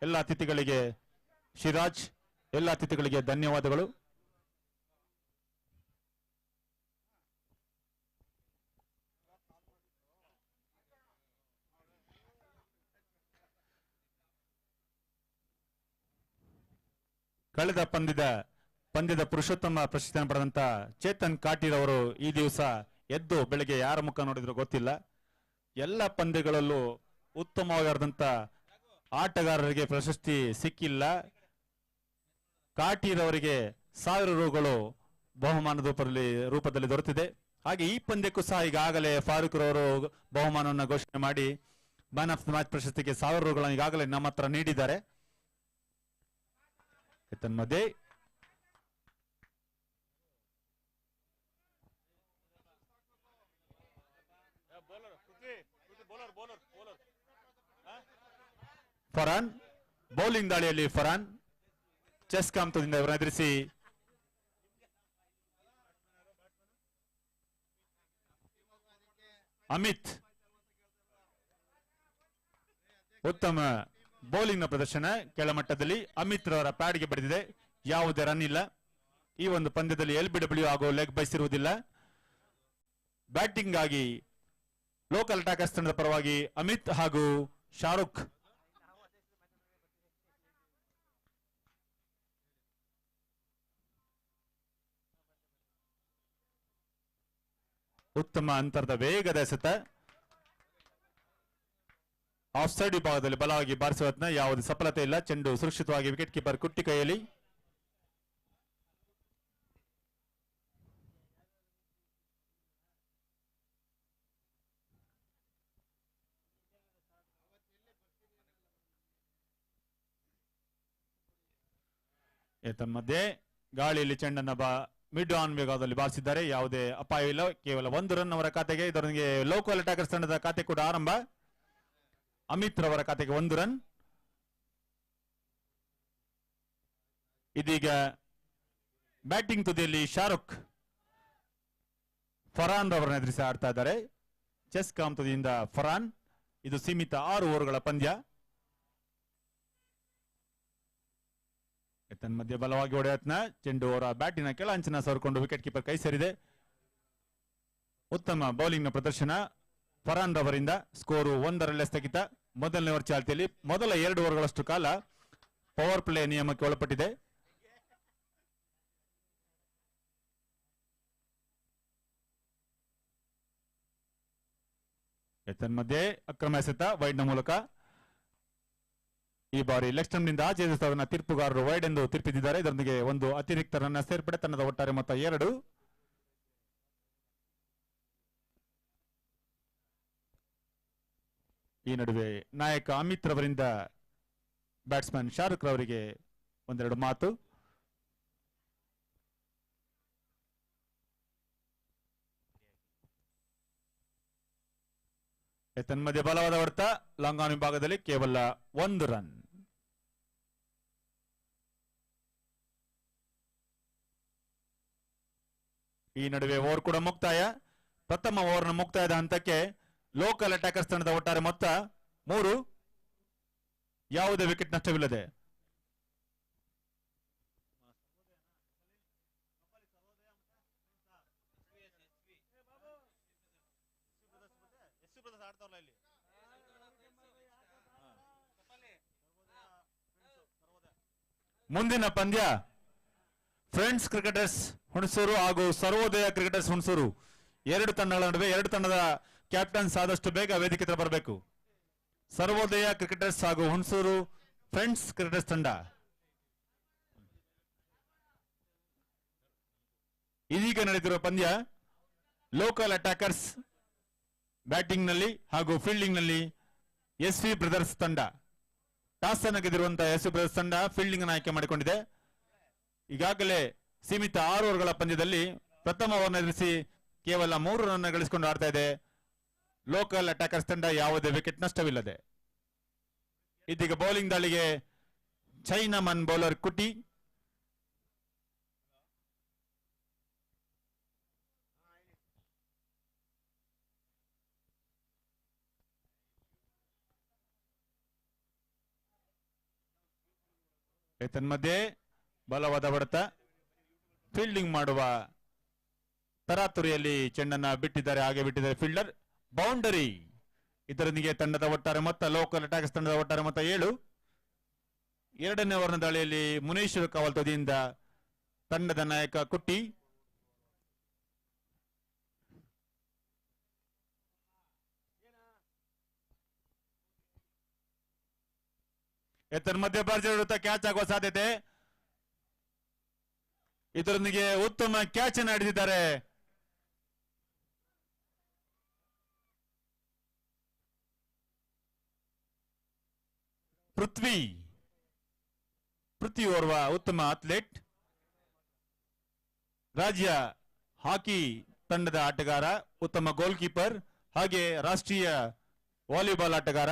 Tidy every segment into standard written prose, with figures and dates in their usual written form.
ಎಲ್ಲ ಅತಿಥಿಗಳಿಗೆ ಶಿರಾಜ್, ಎಲ್ಲ ಅತಿಥಿಗಳಿಗೆ ಧನ್ಯವಾದಗಳು. ಕಳೆದ ಪಂದ್ಯದ ಪುರುಷೋತ್ತಮ ಪ್ರಶಸ್ತಿಯನ್ನು ಪಡೆದಂತ ಚೇತನ್ ಕಾಟೀರ್ ಅವರು ಈ ದಿವಸ ಎದ್ದು ಬೆಳಗ್ಗೆ ಯಾರ ಮುಖ ನೋಡಿದ್ರು ಗೊತ್ತಿಲ್ಲ, ಎಲ್ಲ ಪಂದ್ಯಗಳಲ್ಲೂ ಉತ್ತಮವಾಗಿರುವಂತ ಆಟಗಾರರಿಗೆ ಪ್ರಶಸ್ತಿ ಸಿಕ್ಕಿಲ್ಲ. ಕಾಟೀರ್ ಅವರಿಗೆ 1000 ರೂಗಳು ಬಹುಮಾನದ ರೂಪದಲ್ಲಿ ದೊರೆತಿದೆ. ಹಾಗೆ ಈ ಪಂದ್ಯಕ್ಕೂ ಸಹ ಈಗಾಗಲೇ ಫಾರೂಕ್ ರವರು ಬಹುಮಾನವನ್ನು ಘೋಷಣೆ ಮಾಡಿ ಮ್ಯಾನ್ ಆಫ್ ದ ಮ್ಯಾಚ್ ಪ್ರಶಸ್ತಿಗೆ 1000 ರೂಗಳನ್ನು ಈಗಾಗಲೇ ನಮ್ಮ ಹತ್ರ ನೀಡಿದ್ದಾರೆ. ತನ್ಮಧ್ಯೆ ಫರಾನ್ ಬೌಲಿಂಗ್ ದಾಳಿಯಲ್ಲಿ ಫರಾನ್ ಚೆಸ್ ಕಾಮ್ತದಿಂದ ಇವರನ್ನು ಎದುರಿಸಿ ಅಮಿತ್ ಉತ್ತಮ ಬೌಲಿಂಗ್ ನ ಪ್ರದರ್ಶನ. ಕೆಳಮಟ್ಟದಲ್ಲಿ ಅಮಿತ್ ರವರ ಪ್ಯಾಡ್ಗೆ ಬಡಿದಿದೆ, ಯಾವುದೇ ರನ್ ಇಲ್ಲ. ಈ ಒಂದು ಪಂದ್ಯದಲ್ಲಿ LBW ಹಾಗೂ ಲೆಗ್ ಬಯಸಿರುವುದಿಲ್ಲ. ಬ್ಯಾಟಿಂಗ್ ಆಗಿ ಲೋಕಲ್ ಅಟ್ಯಾಕರ್ಸ್ ತಂಡದ ಪರವಾಗಿ ಅಮಿತ್ ಹಾಗೂ ಶಾರುಖ್. ಉತ್ತಮ ಅಂತರದ ವೇಗದ ಎಸೆತ. ಆಫ್ ಸೈಡ್ ವಿಭಾಗದಲ್ಲಿ ಬಲವಾಗಿ ಬಾರಿಸುವ ಯತ್ನ, ಯಾವುದೇ ಸಫಲತೆ ಇಲ್ಲ. ಚೆಂಡು ಸುರಕ್ಷಿತವಾಗಿ ವಿಕೆಟ್ ಕೀಪರ್ ಕುಟ್ಟಿ ಕೈಯಲ್ಲಿ. ಏತನ್ಮಧ್ಯೆ ಗಾಳಿಯಲ್ಲಿ ಚೆಂಡನ್ನ ಮಿಡ್ ಆನ್ ವೇಗದಲ್ಲಿ ಬಾರಿಸಿದ್ದಾರೆ, ಯಾವುದೇ ಅಪಾಯವಿಲ್ಲ. ಕೇವಲ 1 ರನ್ ಅವರ ಖಾತೆಗೆ. ಇದರೊಂದಿಗೆ ಲೋಕಲ್ ಅಟ್ಯಾಕರ್ಸ್ ತಂಡದ ಖಾತೆ ಕೂಡ ಆರಂಭ. ಅಮಿತ್ ರವರ ಖಾತೆಗೆ 1 ರನ್. ಇದೀಗ ಬ್ಯಾಟಿಂಗ್ ತುದಿಯಲ್ಲಿ ಶಾರುಖ್ ಫರಾನ್ ರವರನ್ನು ಎದುರಿಸಿ ಆಡ್ತಾ ಇದ್ದಾರೆ. ಚೆಸ್ ಕಾಮ್ ತುದಿಯಿಂದ ಫರಾನ್. ಇದು ಸೀಮಿತ 6 ಓವರ್ಗಳ ಪಂದ್ಯ. ತನ್ಮಧ್ಯೆ ಬಲವಾಗಿ ಹೊಡೆಯತ್ನ, ಚೆಂಡು ಅವರ ಬ್ಯಾಟಿನ ಕೆಳ ಅಂಚಿನ ಸವರಿಕೊಂಡು ವಿಕೆಟ್ ಕೀಪರ್ ಕೈ ಸೇರಿದೆ. ಉತ್ತಮ ಬೌಲಿಂಗ್ ನ ಪ್ರದರ್ಶನ ಫರಾನ್ ರವರಿಂದ. ಸ್ಕೋರು 1 ಸ್ಥಗಿತ. ಮೊದಲನೇ ಓವರ್ ಚಾಲ್ತಿಯಲ್ಲಿ ಮೊದಲ 2 ಓವರ್ಗಳಷ್ಟು ಕಾಲ ಪವರ್ ಪ್ಲೇ ನಿಯಮಕ್ಕೆ ಒಳಪಟ್ಟಿದೆ. ತನ್ಮಧ್ಯೆ ಅಕ್ರಮ ಎಸೆತ ವೈಡ್ ನ ಮೂಲಕ. ಈ ಬಾರಿ ಲೆಗ್ ಸ್ಟಂಪ್ ನಿಂದ ಆಚೆ ಎಸೆತವನ್ನು ತೀರ್ಪುಗಾರರು ವೈಡ್ ಎಂದು ತೀರ್ಪಿದ್ದಾರೆ. ಇದರೊಂದಿಗೆ 1 ಅತಿರಿಕ್ತ ರನ್ ಸೇರ್ಪಡೆ. ತಂಡದ ಒಟ್ಟಾರೆ ಮೊತ್ತ 2. ಈ ನಡುವೆ ನಾಯಕ ಅಮಿತ್ ರವರಿಂದ ಬ್ಯಾಟ್ಸ್ಮನ್ ಶಾರುಖ್ ರವರಿಗೆ ಒಂದೆರಡು ಮಾತು. ತನ್ಮಧ್ಯೆ ಬಲವಾದ ಹೊಡೆತ ಲಾಂಗ್ ಆನ್ ವಿಭಾಗದಲ್ಲಿ ಕೇವಲ 1 ರನ್. ಈ ನಡುವೆ ಓವರ್ ಕೂಡ ಮುಕ್ತಾಯ. ಪ್ರಥಮ ಓವರ್ನ ಮುಕ್ತಾಯದ ಹಂತಕ್ಕೆ ಲೋಕಲ್ ಅಟ್ಯಾಕರ್ಸ್ ತಂಡದ ಒಟ್ಟಾರೆ ಮೊತ್ತ 3. ಯಾವುದೇ ವಿಕೆಟ್ ನಷ್ಟವಿಲ್ಲದೆ. ಮುಂದಿನ ಪಂದ್ಯ ಫ್ರೆಂಡ್ಸ್ ಕ್ರಿಕೆಟರ್ಸ್ ಹುಣಸೂರು ಹಾಗೂ ಸರ್ವೋದಯ ಕ್ರಿಕೆಟರ್ಸ್ ಹುಣಸೂರು. 2 ತಂಡಗಳ ನಡುವೆ 2 ತಂಡದ ಕ್ಯಾಪ್ಟನ್ಸ್ ಆದಷ್ಟು ಬೇಗ ವೇದಿಕೆ ಹತ್ರ ಬರಬೇಕು. ಸರ್ವೋದಯ ಕ್ರಿಕೆಟರ್ಸ್ ಹಾಗೂ ಹುಣಸೂರು ಫ್ರೆಂಡ್ಸ್ ಕ್ರಿಕೆಟರ್ಸ್ ತಂಡ. ಇದೀಗ ನಡೆದಿರುವ ಪಂದ್ಯ ಲೋಕಲ್ ಅಟ್ಯಾಕರ್ಸ್ ಬ್ಯಾಟಿಂಗ್ ನಲ್ಲಿ ಹಾಗೂ ಫೀಲ್ಡಿಂಗ್ ನಲ್ಲಿ SV ಬ್ರದರ್ಸ್ ತಂಡ. ಟಾಸ್ ಅನ್ನು ಗೆದ್ದಿರುವಂತಹ SV ಬ್ರದರ್ಸ್ ತಂಡ ಫೀಲ್ಡಿಂಗ್ ಅನ್ನು ಆಯ್ಕೆ ಮಾಡಿಕೊಂಡಿದೆ. ಈಗಾಗಲೇ ಸೀಮಿತ 6 ಓವರ್ಗಳ ಪಂದ್ಯದಲ್ಲಿ ಪ್ರಥಮ ಓವರ್ನ ಎದುರಿಸಿ ಕೇವಲ 3 ರನ್ ಗಳಿಸಿಕೊಂಡು ಆಡ್ತಾ ಇದೆ ಲೋಕಲ್ ಅಟ್ಯಾಕರ್ಸ್ ತಂಡ, ಯಾವುದೇ ವಿಕೆಟ್ ನಷ್ಟವಿಲ್ಲದೆ. ಇದೀಗ ಬೌಲಿಂಗ್ ದಾಳಿಗೆ ಚೈನಾಮನ್ ಬೌಲರ್ ಕುಟಿ. ತನ್ಮಧ್ಯೆ ಬಲವಾದ ಹೊಡೆತ, ಫೀಲ್ಡಿಂಗ್ ಮಾಡುವ ತರಾತುರಿಯಲ್ಲಿ ಚೆಂಡನ್ನ ಬಿಟ್ಟಿದ್ದಾರೆ, ಹಾಗೆ ಬಿಟ್ಟಿದ್ದಾರೆ ಫೀಲ್ಡರ್. ಬೌಂಡರಿ. ಇದರೊಂದಿಗೆ ತಂಡದ ಒಟ್ಟಾರೆ ಮೊತ್ತ, ಲೋಕಲ್ ಅಟ್ಯಾಕ್ಸ್ ತಂಡದ ಒಟ್ಟಾರೆ ಮೊತ್ತ 7. ಎರಡನೇ ಓವರ್ನ ದಾಳಿಯಲ್ಲಿ ಮುನೇಶ್ವರ ಕಾವಲ್ ತುದಿಯಿಂದ ತಂಡದ ನಾಯಕ ಕುಟ್ಟಿ. ಮಧ್ಯ ಭರ್ಜರಿ ವಿರುದ್ಧ ಕ್ಯಾಚ್ ಆಗುವ ಸಾಧ್ಯತೆ. ಇದರೊಂದಿಗೆ ಉತ್ತಮ ಕ್ಯಾಚ್ ಅನ್ನು ಹಿಡಿದಿದ್ದಾರೆ ಪೃಥ್ವಿ ಓರ್ವ ಉತ್ತಮ ಅಥ್ಲೆಟ್, ರಾಜ್ಯ ಹಾಕಿ ತಂಡದ ಆಟಗಾರ, ಉತ್ತಮ ಗೋಲ್ ಕೀಪರ್, ಹಾಗೆ ರಾಷ್ಟ್ರೀಯ ವಾಲಿಬಾಲ್ ಆಟಗಾರ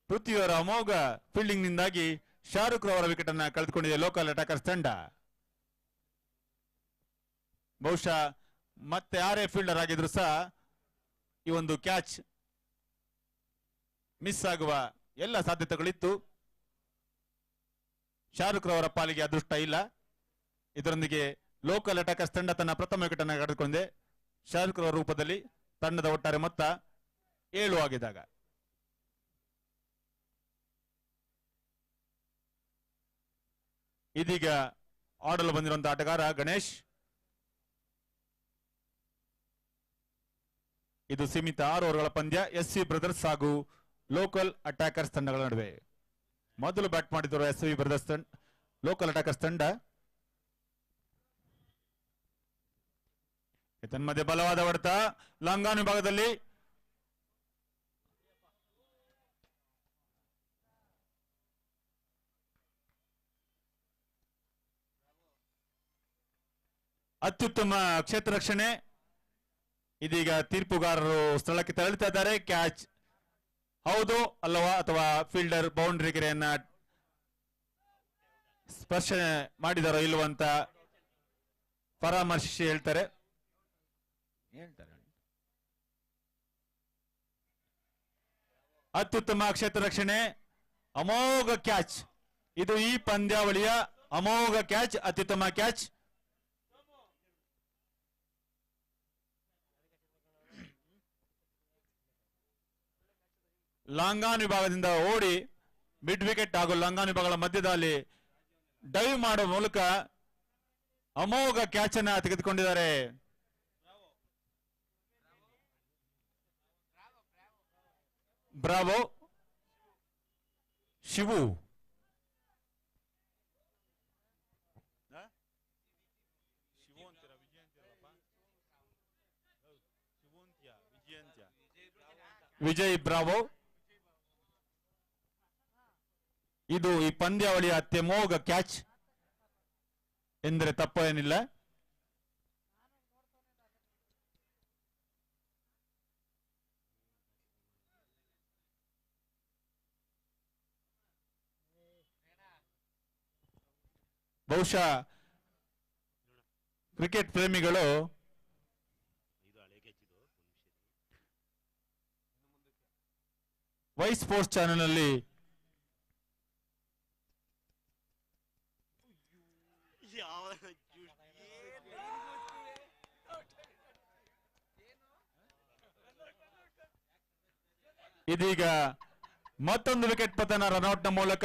ಪೃಥ್ವಿಯವರ ಅಮೋಘ ಫೀಲ್ಡಿಂಗ್ ನಿಂದಾಗಿ ಶಾರುಖ್ ರವರ ವಿಕೆಟ್ ಅನ್ನು ಕಳೆದುಕೊಂಡಿದೆ ಲೋಕಲ್ ಅಟ್ಯಾಕರ್ಸ್ ತಂಡ. ಬಹುಶಃ ಮತ್ತೆ ಯಾರೇ ಫೀಲ್ಡರ್ ಆಗಿದ್ರು ಸಹ ಈ ಒಂದು ಕ್ಯಾಚ್ ಮಿಸ್ ಆಗುವ ಎಲ್ಲ ಸಾಧ್ಯತೆಗಳಿತ್ತು. ಶಾರುಖ್ ರವರ ಪಾಲಿಗೆ ಅದೃಷ್ಟ ಇಲ್ಲ. ಇದರೊಂದಿಗೆ ಲೋಕಲ್ ಅಟ್ಯಾಕರ್ಸ್ ತಂಡ ತನ್ನ ಪ್ರಥಮ ವಿಕೆಟ್ ಅನ್ನು ಕಳೆದುಕೊಂಡಿದೆ. ಶಾರುಖ್ ರವರ ರೂಪದಲ್ಲಿ ತಂಡದ ಒಟ್ಟಾರೆ ಮೊತ್ತ 7 ಆಗಿದ್ದಾಗ. ಇದೀಗ ಆಡಲು ಬಂದಿರುವಂತಹ ಆಟಗಾರ ಗಣೇಶ್. ಇದು ಸೀಮಿತ 6 ಓವರ್ಗಳ ಪಂದ್ಯ. ಎಸ್ವಿ ಬ್ರದರ್ಸ್ ಹಾಗೂ ಲೋಕಲ್ ಅಟ್ಯಾಕರ್ಸ್ ತಂಡಗಳ ನಡುವೆ. ಮೊದಲು ಬ್ಯಾಟ್ ಮಾಡಿದ್ರು ಎಸ್ವಿ ಬ್ರದರ್ಸ್ ಲೋಕಲ್ ಅಟ್ಯಾಕರ್ಸ್ ತಂಡ. ತನ್ಮಧ್ಯೆ ಬಲವಾದ ಹೊಡೆತ ಲಾಂಗಾನ್ ವಿಭಾಗದಲ್ಲಿ. ಅತ್ಯುತ್ತಮ ಕ್ಷೇತ್ರ ರಕ್ಷಣೆ. ಇದೀಗ ತೀರ್ಪುಗಾರರು ಸ್ಥಳಕ್ಕೆ ತೆರಳುತ್ತಾ ಇದ್ದಾರೆ. ಕ್ಯಾಚ್ ಹೌದು ಅಲ್ಲವಾ ಅಥವಾ ಫೀಲ್ಡರ್ ಬೌಂಡ್ರಿ ಗೆರೆಯನ್ನ ಸ್ಪರ್ಶ ಮಾಡಿದಾರೋ ಇಲ್ಲವಂತ ಪರಾಮರ್ಶಿಸಿ ಹೇಳ್ತಾರೆ. ಅತ್ಯುತ್ತಮ ಕ್ಷೇತ್ರ ರಕ್ಷಣೆ, ಅಮೋಘ ಕ್ಯಾಚ್. ಇದು ಈ ಪಂದ್ಯಾವಳಿಯ ಅಮೋಘ ಕ್ಯಾಚ್, ಅತ್ಯುತ್ತಮ ಕ್ಯಾಚ್. ಲಾಂಗಾನ್ ವಿಭಾಗದಿಂದ ಓಡಿ ಮಿಡ್ ವಿಕೆಟ್ ಹಾಗೂ ಲಾಂಗಾನ್ ವಿಭಾಗಗಳ ಮಧ್ಯದಲ್ಲಿ ಡೈವ್ ಮಾಡುವ ಮೂಲಕ ಅಮೋಘ ಕ್ಯಾಚ್ ಅನ್ನ ತೆಗೆದುಕೊಂಡಿದ್ದಾರೆ. ಬ್ರಾವೋ ಶಿವು. ವಿಜಯ್ ಬ್ರಾವೋ. ಇದು ಈ ಪಂದ್ಯಾವಳಿಯ ಅತ್ಯಮೋಘ ಕ್ಯಾಚ್ ಎಂದರೆ ತಪ್ಪೇನಿಲ್ಲ. ಬಹುಶಃ ಕ್ರಿಕೆಟ್ ಪ್ರೇಮಿಗಳು ವೈ ಸ್ಪೋರ್ಟ್ಸ್ ಚಾನೆಲ್ ನಲ್ಲಿ ಇದೀಗ ಮತ್ತೊಂದು ವಿಕೆಟ್ ಪತನ ರನ್ಔಟ್ನ ಮೂಲಕ.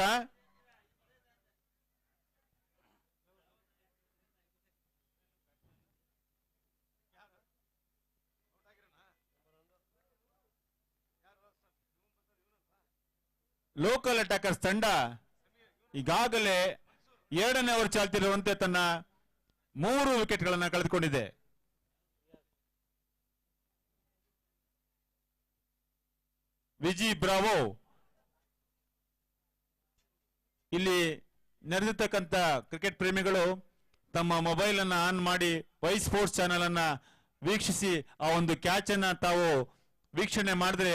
ಲೋಕಲ್ ಅಟ್ಯಾಕರ್ಸ್ ತಂಡ ಈಗಾಗಲೇ 2ನೇ ಓವರ್ ಚಾಲ್ತಿರುವಂತೆ ತನ್ನ 3 ವಿಕೆಟ್ಗಳನ್ನು ಕಳೆದುಕೊಂಡಿದೆ. ವಿಜಯ್ ಬ್ರಾವೋ ಇಲ್ಲಿ ನೆರೆದಿರ್ತಕ್ಕಂಥ ಕ್ರಿಕೆಟ್ ಪ್ರೇಮಿಗಳು ತಮ್ಮ ಮೊಬೈಲ್ ಅನ್ನ ಆನ್ ಮಾಡಿ ವೈ ಸ್ಪೋರ್ಟ್ಸ್ ಚಾನೆಲ್ ಅನ್ನ ವೀಕ್ಷಿಸಿ ಆ ಒಂದು ಕ್ಯಾಚ್ ಅನ್ನ ತಾವು ವೀಕ್ಷಣೆ ಮಾಡಿದ್ರೆ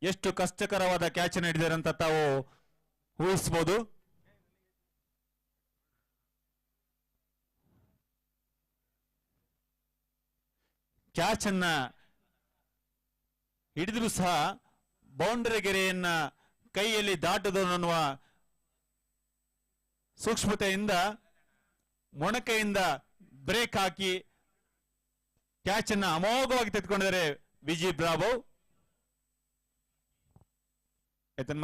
ಎಷ್ಟು ಕಷ್ಟಕರವಾದ ಕ್ಯಾಚ್ ಅನ್ನು ಹಿಡಿದಾರೆ ಅಂತ ತಾವು ಊಹಿಸಬಹುದು. ಕ್ಯಾಚ್ ಅನ್ನ ಹಿಡಿದ್ರು ಸಹ ಬೌಂಡರಿ ಗೆರೆಯನ್ನ ಕೈಯಲ್ಲಿ ದಾಟದು ಅನ್ನುವ ಸೂಕ್ಷ್ಮತೆಯಿಂದ ಮೊಣಕೆಯಿಂದ ಬ್ರೇಕ್ ಹಾಕಿ ಕ್ಯಾಚ್ ಅನ್ನ ಅಮೋಘವಾಗಿ ತೆಗೆದುಕೊಂಡಿದ್ದಾರೆ ವಿಜಿ ಬ್ರಾವೋ.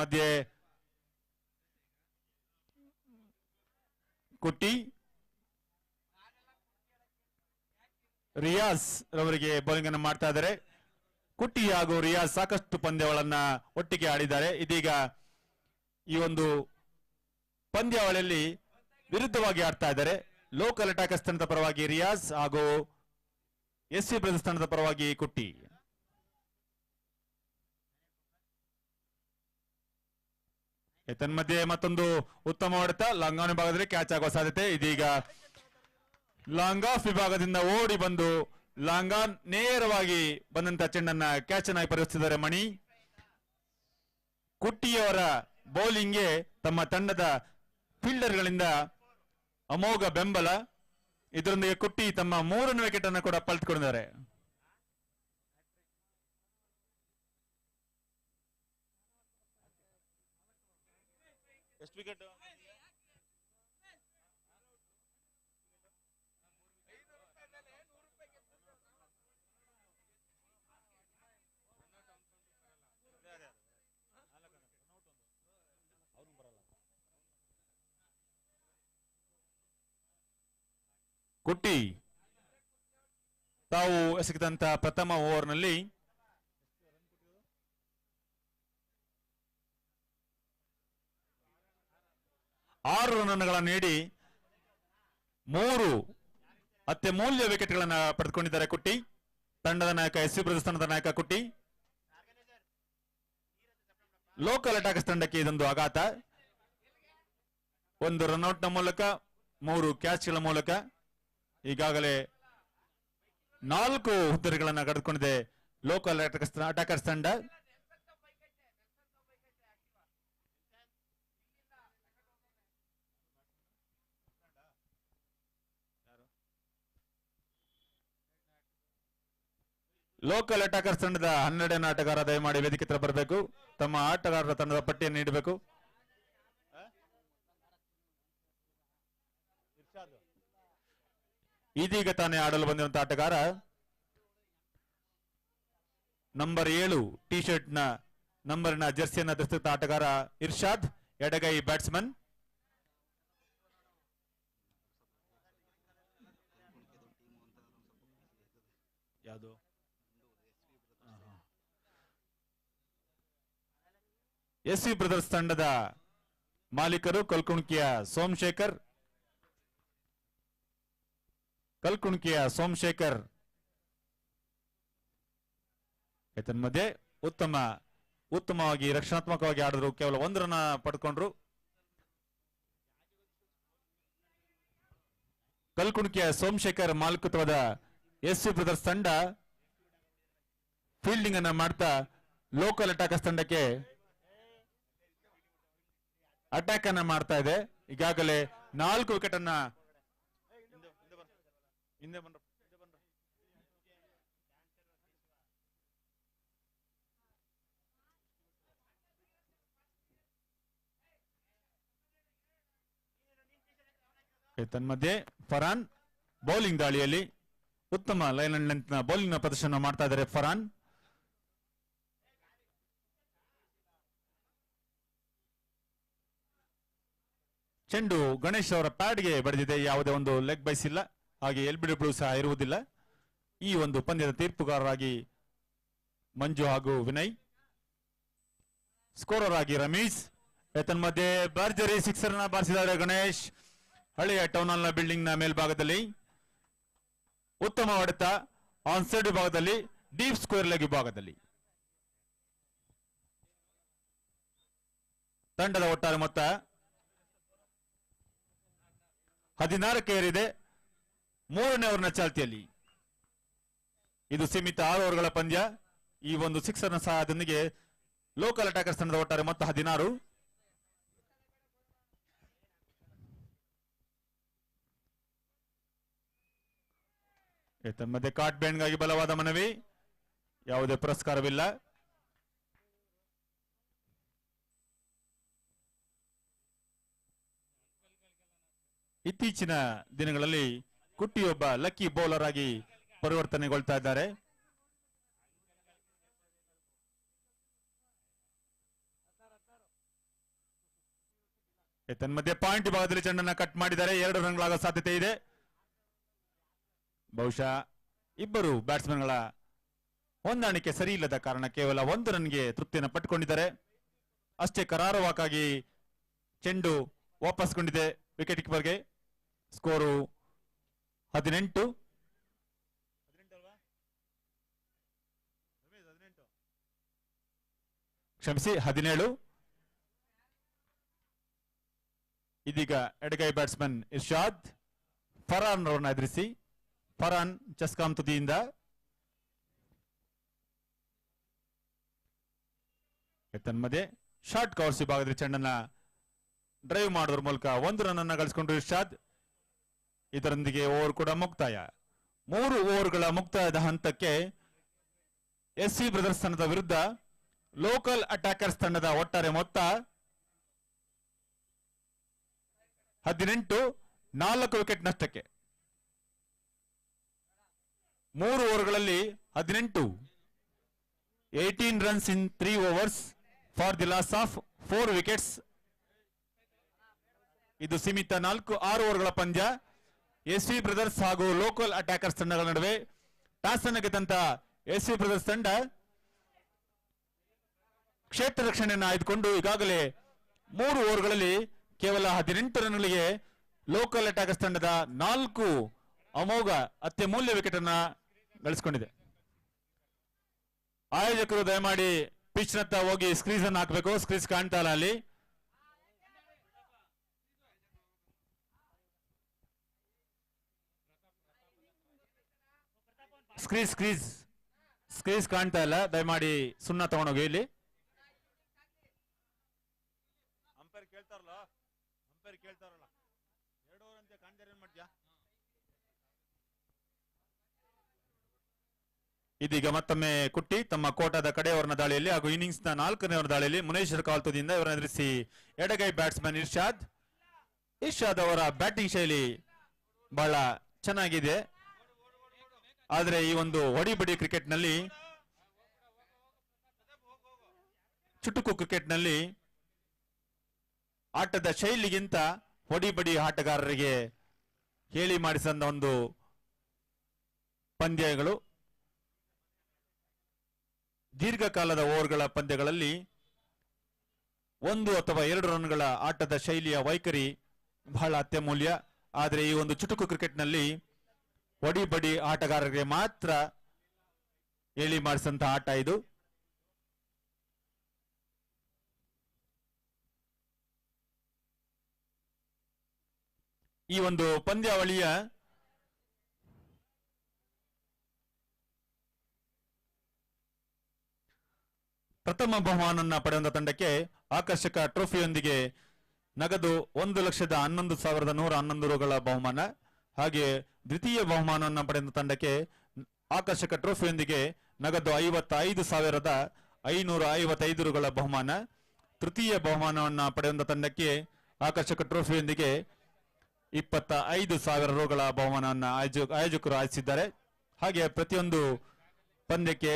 ಮಧ್ಯೆ ಕುಟ್ಟಿ ರಿಯಾಜ್ ರವರಿಗೆ ಬೌಲಿಂಗ್ ಅನ್ನು ಮಾಡ್ತಾ ಇದ್ದಾರೆ. ಕುಟ್ಟಿ ಹಾಗೂ ರಿಯಾಜ್ ಸಾಕಷ್ಟು ಪಂದ್ಯಗಳನ್ನ ಒಟ್ಟಿಗೆ ಆಡಿದ್ದಾರೆ. ಇದೀಗ ಈ ಒಂದು ಪಂದ್ಯಾವಳಿಯಲ್ಲಿ ವಿರುದ್ಧವಾಗಿ ಆಡ್ತಾ ಇದ್ದಾರೆ. ಲೋಕಲ್ ಅಟ್ಯಾಕರ್ಸ್ ತಂಡದ ಪರವಾಗಿ ರಿಯಾಜ್ ಹಾಗೂ ಎಸ್ಸಿ ಬ್ರದರ್ಸ್ ತಂಡದ ಪರವಾಗಿ ಕುಟ್ಟಿ. ತನ್ಮಧ್ಯೆ ಮತ್ತೊಂದು ಉತ್ತಮ ಹೊಡೆತ ಲಾಂಗ್ ಆನ್ ವಿಭಾಗದಲ್ಲಿ ಕ್ಯಾಚ್ ಆಗುವ ಸಾಧ್ಯತೆ. ಇದೀಗ ಲಾಂಗ್ ಆಫ್ ವಿಭಾಗದಿಂದ ಓಡಿ ಬಂದು ಲಾಂಗ್ ಆನ್ ನೇರವಾಗಿ ಬಂದಂತ ಚೆಂಡನ್ನ ಕ್ಯಾಚ್ ಅನ್ನಾಗಿ ಪರಿವರ್ತಿಸಿದ್ದಾರೆ ಮಣಿ. ಕುಟ್ಟಿಯವರ ಬೌಲಿಂಗ್ಗೆ ತಮ್ಮ ತಂಡದ ಫೀಲ್ಡರ್ಗಳಿಂದ ಅಮೋಘ ಬೆಂಬಲ. ಇದರೊಂದಿಗೆ ಕುಟ್ಟಿ ತಮ್ಮ 3ನೇ ವಿಕೆಟ್ ಅನ್ನು ಕೂಡ ಪಡೆದುಕೊಂಡಿದ್ದಾರೆ. ಎಷ್ಟು ವಿಕೆಟ್? ಕುಟ್ಟಿ ತಾವು ಎಸಗಿದಂತ ಪ್ರಥಮ ಓವರ್ನಲ್ಲಿ 6 ರನ್ಗಳನ್ನು ನೀಡಿ 3 ಅತ್ಯಮೂಲ್ಯ ವಿಕೆಟ್ಗಳನ್ನು ಪಡೆದುಕೊಂಡಿದ್ದಾರೆ ಕುಟ್ಟಿ. ತಂಡದ ನಾಯಕ ಎಸ್ ಸಿ ಬ್ರದರ್ಸ್ ತಂಡದ ನಾಯಕ ಕುಟ್ಟಿ. ಲೋಕಲ್ ಅಟ್ಯಾಕರ್ಸ್ ತಂಡಕ್ಕೆ ಇದೊಂದು ಆಘಾತ. 1 ರನ್ಔಟ್ನ ಮೂಲಕ 3 ಕ್ಯಾಚ್ಗಳ ಮೂಲಕ ಈಗಾಗಲೇ 4 ಹುದ್ದೆಗಳನ್ನು ಕಳೆದುಕೊಂಡಿದೆ ಲೋಕಲ್ ಅಟ್ಯಾಕರ್ಸ್ ತಂಡ. ಲೋಕಲ್ ಅಟ್ಯಾಕರ್ಸ್ ತಂಡದ 12ನೇ ಆಟಗಾರ ದಯಮಾಡಿ ವೇದಿಕೆ ಹತ್ರ ಬರಬೇಕು. ತಮ್ಮ ಆಟಗಾರರ ತಂಡದ ಪಟ್ಟಿಯನ್ನು ನೀಡಬೇಕು. ಇದೀಗ ತಾನೇ ಆಡಲು ಬಂದಿರುವಂತಹ ಆಟಗಾರ ನಂಬರ್ 7 ಟಿ ಶರ್ಟ್ ನ ನಂಬರ್ನ ಜರ್ಸಿಯನ್ನ ಧರಿಸಿದ ಆಟಗಾರ ಇರ್ಷಾದ್, ಎಡಗೈ ಬ್ಯಾಟ್ಸ್ಮನ್. ಯಾವುದು ಎಸ್ ವಿ ಬ್ರದರ್ಸ್ ತಂಡದ ಮಾಲೀಕರು ಕಲ್ಕುಣಿಕೆಯ ಸೋಮಶೇಖರ್ ಮಧ್ಯೆ ಉತ್ತಮವಾಗಿ ರಕ್ಷಣಾತ್ಮಕವಾಗಿ ಆಡಿದ್ರು. ಕೇವಲ 1 ರನ್ ಪಡೆದುಕೊಂಡ್ರು. ಕಲ್ಕುಣಿಕೆಯ ಸೋಮಶೇಖರ್ ಮಾಲೀಕತ್ವದ ಎಸ್ ವಿ ಬ್ರದರ್ಸ್ ತಂಡ ಫೀಲ್ಡಿಂಗ್ ಅನ್ನ ಮಾಡ್ತಾ ಲೋಕಲ್ ಅಟ್ಯಾಕರ್ಸ್ ತಂಡಕ್ಕೆ ಅಟ್ಯಾಕ್ ಅನ್ನ ಮಾಡ್ತಾ ಇದೆ. ಈಗಾಗಲೇ 4 ವಿಕೆಟ್ ಅನ್ನ ತನ್ಮಧ್ಯೆ ಫರಾನ್ ಬೌಲಿಂಗ್ ದಾಳಿಯಲ್ಲಿ ಉತ್ತಮ ಲೈನ್ ಅಂಡ್ ಲೆಂತ್ ನ ಬೌಲಿಂಗ್ ನ ಪ್ರದರ್ಶನ ಮಾಡ್ತಾ ಇದ್ದಾರೆ ಫರಾನ್. ಚೆಂಡು ಗಣೇಶ್ ಅವರ ಪ್ಯಾಡ್ಗೆ ಬಡಿದಿದೆ. ಯಾವುದೇ ಒಂದು ಲೆಗ್ ಬೈಸ್ ಇಲ್ಲ, ಹಾಗೆ LBW ಸಹ ಇರುವುದಿಲ್ಲ. ಈ ಒಂದು ಪಂದ್ಯದ ತೀರ್ಪುಗಾರರಾಗಿ ಮಂಜು ಹಾಗೂ ವಿನಯ್, ಸ್ಕೋರರ್ ಆಗಿ ರಮೇಶ್. ತನ್ಮಧ್ಯೆ ಭರ್ಜರಿ ಸಿಕ್ಸರ್ ನ ಬಾರಿಸಿದ್ದಾರೆ ಗಣೇಶ್. ಹಳೆಯ ಟೌನ್ ಹಾಲ್ ನ ಬಿಲ್ಡಿಂಗ್ ನ ಮೇಲ್ಭಾಗದಲ್ಲಿ ಉತ್ತಮ ಹೊಡೆತ. ಆನ್ ಸೈಡ್ ವಿಭಾಗದಲ್ಲಿ ಡೀಪ್ ಸ್ಕ್ವೇರ್ ಲೆಗ್ ವಿಭಾಗದಲ್ಲಿ ತಂಡದ ಒಟ್ಟಾರೆ ಮೊತ್ತ 16ಕ್ಕೆ ಏರಿದೆ. 3ನೇ ಓವರ್ನ ಚಾಲ್ತಿಯಲ್ಲಿ ಇದು ಸೀಮಿತ 6 ಓವರ್ಗಳ ಪಂದ್ಯ. ಈ ಒಂದು ಸಿಕ್ಸರ್ನ ಸಹಾಯದೊಂದಿಗೆ ಲೋಕಲ್ ಅಟ್ಯಾಕರ್ಸ್ ತಂಡದ ಒಟ್ಟಾರೆ ಮೊತ್ತ 16. ತನ್ಮಧ್ಯೆ ಕಾಟ್ ಬ್ಯಾಂಡ್ಗಾಗಿ ಬಲವಾದ ಮನವಿ, ಯಾವುದೇ ಪುರಸ್ಕಾರವಿಲ್ಲ. ಇತ್ತೀಚಿನ ದಿನಗಳಲ್ಲಿ ಕುಟ್ಟಿಯೊಬ್ಬ ಲಕ್ಕಿ ಬೌಲರ್ ಆಗಿ ಪರಿವರ್ತನೆಗೊಳ್ತಾ ಇದ್ದಾರೆ. ತನ್ಮಧ್ಯೆ ಪಾಯಿಂಟ್ ಭಾಗದಲ್ಲಿ ಚೆಂಡನ್ನ ಕಟ್ ಮಾಡಿದ್ದಾರೆ. 2 ರನ್ಗಳಾಗೋ ಸಾಧ್ಯತೆ ಇದೆ. ಬಹುಶಃ ಇಬ್ಬರು ಬ್ಯಾಟ್ಸ್ಮನ್ಗಳ ಹೊಂದಾಣಿಕೆ ಸರಿ ಇಲ್ಲದ ಕಾರಣ ಕೇವಲ 1 ರನ್ಗೆ ತೃಪ್ತಿಯನ್ನು ಪಟ್ಟುಕೊಂಡಿದ್ದಾರೆ. ಅಷ್ಟೇ ಕರಾರುವಾಕಾಗಿ ಚೆಂಡು ವಾಪಸ್ಗೊಂಡಿದೆ ವಿಕೆಟ್ ಕೀಪರ್ಗೆ. ಸ್ಕೋರು 18 ಕ್ಷಮಿಸಿ 17. ಇದೀಗ ಎಡಗೈ ಬ್ಯಾಟ್ಸ್ಮನ್ ಇರ್ಷಾದ್ ಫರಾನ್ ಅವರನ್ನು ಎದುರಿಸಿ, ಫರಾನ್ ಚಸ್ಕಾಂ ತುದಿಯಿಂದ ತನ್ಮಧ್ಯೆ ಶಾರ್ಟ್ ಕವರ್ಸ್ ವಿಭಾಗದಲ್ಲಿ ಚೆಂಡನ್ನ ಡ್ರೈವ್ ಮಾಡೋದ್ರ ಮೂಲಕ 1 ರನ್ ಅನ್ನು ಗಳಿಸಿಕೊಂಡ್ರು ಇರ್ಷಾದ್. ಇದರೊಂದಿಗೆ ಓವರ್ ಕೂಡ ಮುಕ್ತಾಯ. 3 ಓವರ್ಗಳ ಮುಕ್ತಾಯದ ಹಂತಕ್ಕೆ ಎಸ್ಸಿ ಬ್ರದರ್ಸ್ ತಂಡದ ವಿರುದ್ಧ ಲೋಕಲ್ ಅಟ್ಯಾಕರ್ಸ್ ತಂಡದ ಒಟ್ಟಾರೆ ಮೊತ್ತ 18, 4 ವಿಕೆಟ್ ನಷ್ಟಕ್ಕೆ. 3 ಓವರ್ಗಳಲ್ಲಿ 18 runs in 3 overs for the laws of 4 wickets. ಇದು ಸೀಮಿತ 4-6 ಓವರ್ಗಳ ಪಂದ್ಯ. ಎಸ್ವಿ ಬ್ರದರ್ಸ್ ಹಾಗೂ ಲೋಕಲ್ ಅಟ್ಯಾಕರ್ಸ್ ತಂಡಗಳ ನಡುವೆ ಟಾಸ್ ಅನ್ನು ಗೆದ್ದಂತ ಎಸ್ವಿ ಬ್ರದರ್ಸ್ ತಂಡ ಕ್ಷೇತ್ರ ರಕ್ಷಣೆಯನ್ನು ಆಯ್ದುಕೊಂಡು ಈಗಾಗಲೇ 3 ಓವರ್ಗಳಲ್ಲಿ ಕೇವಲ 18 ರನ್ಗಳಿಗೆ ಲೋಕಲ್ ಅಟ್ಯಾಕರ್ಸ್ ತಂಡದ 4 ಅಮೋಘ ಅತ್ಯಮೂಲ್ಯ ವಿಕೆಟ್ ಅನ್ನ ಗಳಿಸಿಕೊಂಡಿದೆ. ಆಯೋಜಕರು ದಯಮಾಡಿ ಪಿಚ್ ನತ್ತ ಹೋಗಿ ಸ್ಕ್ರೀಸ್ ಅನ್ನು ಹಾಕಬೇಕು. ಸ್ಕ್ರೀಸ್ ಕಾಣ್ತಾ ಇಲ್ಲ ಅಲ್ಲಿ. ಸ್ಕ್ರೀಸ್ ಕಾಣ್ತಾ ಇಲ್ಲ, ದಯಮಾಡಿ ಸುಣ್ಣ ತಗೊಂಡೋಗಿ ಇಲ್ಲಿ. ಅಂಪೈರ್ ಕೇಳ್ತಾರಲ್ಲ 2 ಓವರ್ ಅಂತ ಕಾಣ್ತಾರೆ, ಏನ್ ಮಾಡ್ತೀಯಾ? ಇದೀಗ ಮತ್ತೊಮ್ಮೆ ಕುಟ್ಟಿ ತಮ್ಮ ಕೋಟಾದ ಕಡೆ ಓವರ್ನ ದಾಳಿಯಲ್ಲಿ ಹಾಗೂ ಇನ್ನಿಂಗ್ಸ್ ನ 4ನೇ ಓವರ್ ದಾಳಿಯಲ್ಲಿ ಮುನೇಶ್ವರ್ ಕಾಲ್ತುದಿಂದ ಇವರನ್ನು ಎದುರಿಸಿ ಎಡಗೈ ಬ್ಯಾಟ್ಸ್ಮನ್ ಇರ್ಷಾದ್ ಅವರ ಬ್ಯಾಟಿಂಗ್ ಶೈಲಿ ಬಹಳ ಚೆನ್ನಾಗಿದೆ. ಆದರೆ ಈ ಒಂದು ಹೊಡಿಬಡಿ ಕ್ರಿಕೆಟ್ ನಲ್ಲಿ, ಚುಟುಕು ಕ್ರಿಕೆಟ್ ನಲ್ಲಿ ಆಟದ ಶೈಲಿಗಿಂತ ಹೊಡಿಬಡಿ ಆಟಗಾರರಿಗೆ ಹೇಳಿ ಮಾಡಿಸಿದ ಒಂದು ಪಂದ್ಯಗಳು. ದೀರ್ಘಕಾಲದ ಓವರ್ಗಳ ಪಂದ್ಯಗಳಲ್ಲಿ 1 ಅಥವಾ 2 ರನ್ಗಳ ಆಟದ ಶೈಲಿಯ ವೈಖರಿ ಬಹಳ ಅತ್ಯಮೂಲ್ಯ. ಆದರೆ ಈ ಒಂದು ಚುಟುಕು ಕ್ರಿಕೆಟ್ ನಲ್ಲಿ ಹೊಡಿಬಡಿ ಆಟಗಾರರಿಗೆ ಮಾತ್ರ ಹೇಳಿ ಮಾಡಿಸಿದಂತಹ ಆಟ ಇದು. ಈ ಒಂದು ಪಂದ್ಯಾವಳಿಯ ಪ್ರಥಮ ಬಹುಮಾನವನ್ನು ಪಡೆಯುವ ತಂಡಕ್ಕೆ ಆಕರ್ಷಕ ಟ್ರೋಫಿಯೊಂದಿಗೆ ನಗದು 1,11,111 ರುಗಳ ಬಹುಮಾನ, ಹಾಗೆ ದ್ವಿತೀಯ ಬಹುಮಾನವನ್ನು ಪಡೆದ ತಂಡಕ್ಕೆ ಆಕರ್ಷಕ ಟ್ರೋಫಿಯೊಂದಿಗೆ ನಗದು 55,555 ರುಗಳ ಬಹುಮಾನ, ತೃತೀಯ ಬಹುಮಾನವನ್ನು ಪಡೆದ ತಂಡಕ್ಕೆ ಆಕರ್ಷಕ ಟ್ರೋಫಿಯೊಂದಿಗೆ 25,000 ರುಗಳ ಬಹುಮಾನವನ್ನು ಆಯೋಜಕರು ಆಯ್ಸಿದ್ದಾರೆ. ಹಾಗೆ ಪ್ರತಿಯೊಂದು ಪಂದ್ಯಕ್ಕೆ